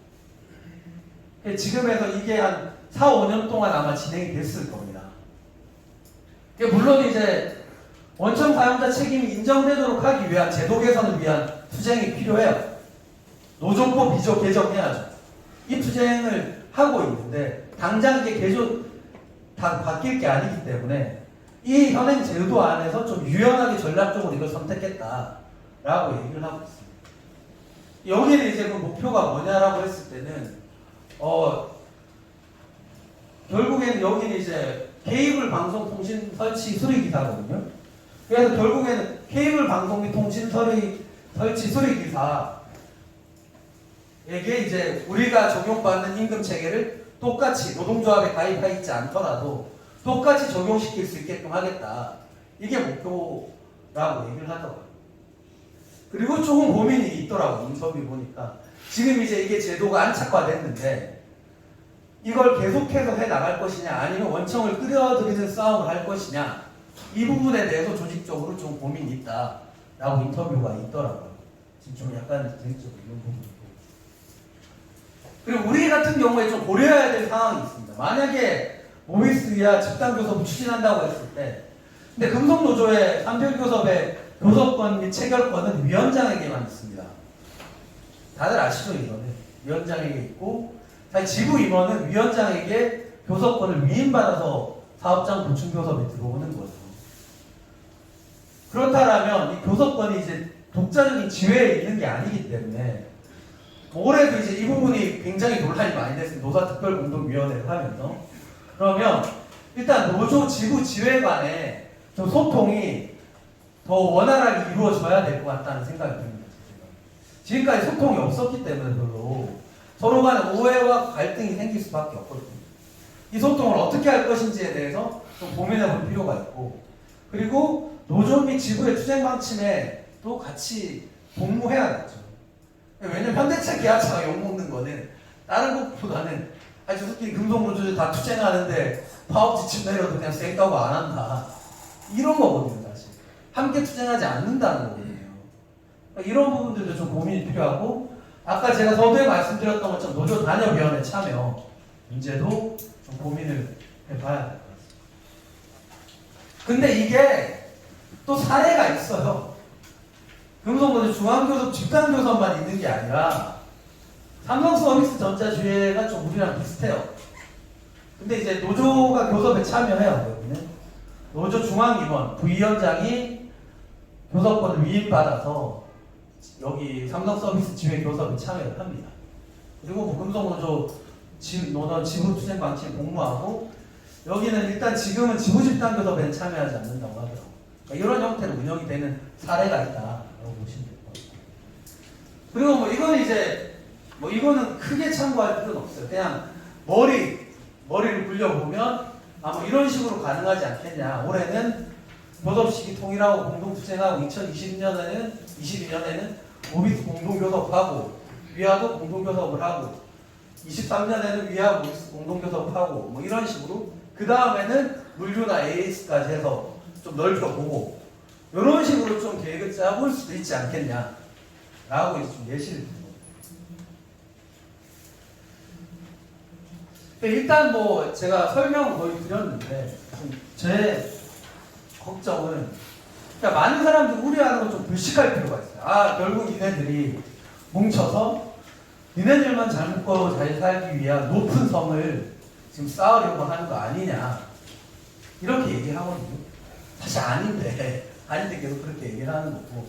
지금에서 이게 한 4, 5년 동안 아마 진행이 됐을 겁니다. 물론 이제 원청 사용자 책임이 인정되도록 하기 위한 제도 개선을 위한 투쟁이 필요해요. 노조법 비조 개정해야죠. 이 투쟁을 하고 있는데 당장 이게 다 바뀔 게 아니기 때문에 이 현행 제도 안에서 좀 유연하게 전략적으로 이걸 선택했다라고 얘기를 하고 있습니다. 여기는 이제 그 목표가 뭐냐라고 했을 때는 결국에는 여기는 이제 케이블 방송 통신 설치 수리 기사거든요. 그래서 결국에는 케이블 방송 및 통신 설치 수리 기사에게 이제 우리가 적용받는 임금 체계를 똑같이 노동조합에 가입해 있지 않더라도 똑같이 적용시킬 수 있게끔 하겠다. 이게 목표라고 얘기를 하더라고요. 그리고 조금 고민이 있더라고요. 인터뷰 보니까. 지금 이제 이게 제도가 안착화됐는데 이걸 계속해서 해 나갈 것이냐 아니면 원청을 끌어들이는 싸움을 할 것이냐 이 부분에 대해서 조직적으로 좀 고민이 있다라고 인터뷰가 있더라고요. 지금 좀 약간 조직적으로 이런 부분이고. 그리고 우리 같은 경우에 좀 고려해야 될 상황이 있습니다. 만약에 모비스야 집단교섭을 추진한다고 했을 때 근데 금속노조의 산별교섭의 교섭권 및 체결권은 위원장에게만 있습니다. 다들 아시죠 이거는? 위원장에게 있고 사실 지부 임원은 위원장에게 교섭권을 위임받아서 사업장 보충교섭에 들어오는 거죠. 그렇다면 이 교섭권이 이제 독자적인 지회에 있는 게 아니기 때문에 올해도 이제 이 부분이 굉장히 논란이 많이 됐습니다. 노사특별공동위원회를 하면서. 그러면 일단 노조 지부 지회 간에 좀 소통이 더 원활하게 이루어져야 될 것 같다는 생각이 듭니다. 지금까지 소통이 없었기 때문에 별로 서로 간에 오해와 갈등이 생길 수밖에 없거든요. 이 소통을 어떻게 할 것인지에 대해서 좀 고민해 볼 필요가 있고 그리고 노조 및 지부의 투쟁 방침에 또 같이 복무해야겠죠. 왜냐면 현대차 기아차가 욕먹는 거는 다른 것보다는 아니 저들끼리 금속노조들 다 투쟁하는데 파업 지침 내려도 그냥 쌩까고 안 한다. 이런 거거든요 사실. 함께 투쟁하지 않는다는 거거든요. 이런 부분들도 좀 고민이 필요하고 아까 제가 서두에 말씀드렸던 것처럼 노조 단협위원회 참여 문제도 좀 고민을 해봐야 될 것 같습니다. 근데 이게 또 사례가 있어요. 금속노조 중앙교섭, 집단교섭만 있는 게 아니라 삼성서비스 전자주회가 좀 우리랑 비슷해요. 근데 이제 노조가 교섭에 참여해요. 여기는 노조 중앙임원, 부위원장이 교섭권을 위임받아서 여기 삼성서비스 지회 교섭에 참여를 합니다. 그리고 뭐 금속노조 노조 지부투쟁 방침에 복무하고 여기는 일단 지금은 지부집단교섭에 참여하지 않는다고 하더라고요. 그러니까 이런 형태로 운영이 되는 사례가 있다라고 보시면 될 것 같아요. 그리고 뭐 이건 이제 뭐 이거는 크게 참고할 필요는 없어요. 그냥 머리를 굴려보면 뭐 이런 식으로 가능하지 않겠냐. 올해는 교섭식이 통일하고 공동투쟁하고 2022년에는 모비스 공동교섭하고 위아도 공동교섭을 하고 23년에는 위아 모비스 공동교섭하고 뭐 이런 식으로 그 다음에는 물류나 AS까지 해서 좀 넓혀보고 이런 식으로 좀 계획을 짜볼 수도 있지 않겠냐 라고 이제 좀 예시를 드립니다. 일단 뭐 제가 설명을 거의 드렸는데 제 걱정은 그러니까 많은 사람들이 우려하는 건 좀 불식할 필요가 있어요. 결국 니네들이 뭉쳐서 니네들만 잘 먹고 잘 살기 위한 높은 성을 지금 쌓으려고 하는 거 아니냐 이렇게 얘기하거든요. 사실 아닌데 계속 그렇게 얘기를 하는 거고.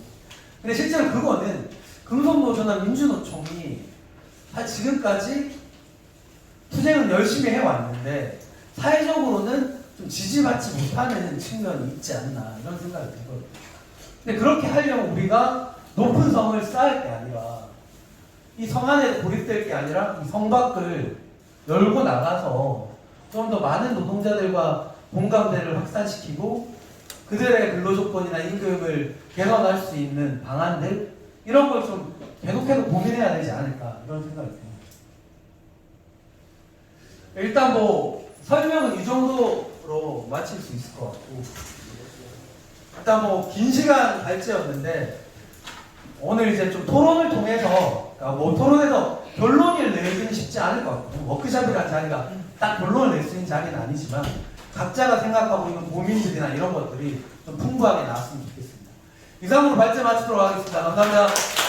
근데 실제로 그거는 금속노조나 민주노총이 지금까지 투쟁은 열심히 해왔는데 사회적으로는 좀 지지받지 못하는 측면이 있지 않나 이런 생각이 들거든요. 근데 그렇게 하려면 우리가 높은 성을 쌓을 게 아니라 이 성 안에 고립될 게 아니라 이 성 밖을 열고 나가서 좀 더 많은 노동자들과 공감대를 확산시키고 그들의 근로조건이나 임금을 개선할 수 있는 방안들 이런 걸 좀 계속해서 고민해야 되지 않을까 이런 생각이 듭니다. 일단 뭐 설명은 이 정도로 마칠 수 있을 것 같고 일단 뭐 긴 시간 발제였는데 오늘 이제 좀 토론을 통해서 그러니까 뭐 토론에서 결론을 내기는 쉽지 않을 것 같고 워크숍이라는 자리가 딱 결론을 낼 수 있는 자리는 아니지만 각자가 생각하고 있는 고민들이나 이런 것들이 좀 풍부하게 나왔으면 좋겠습니다. 이상으로 발제 마치도록 하겠습니다. 감사합니다.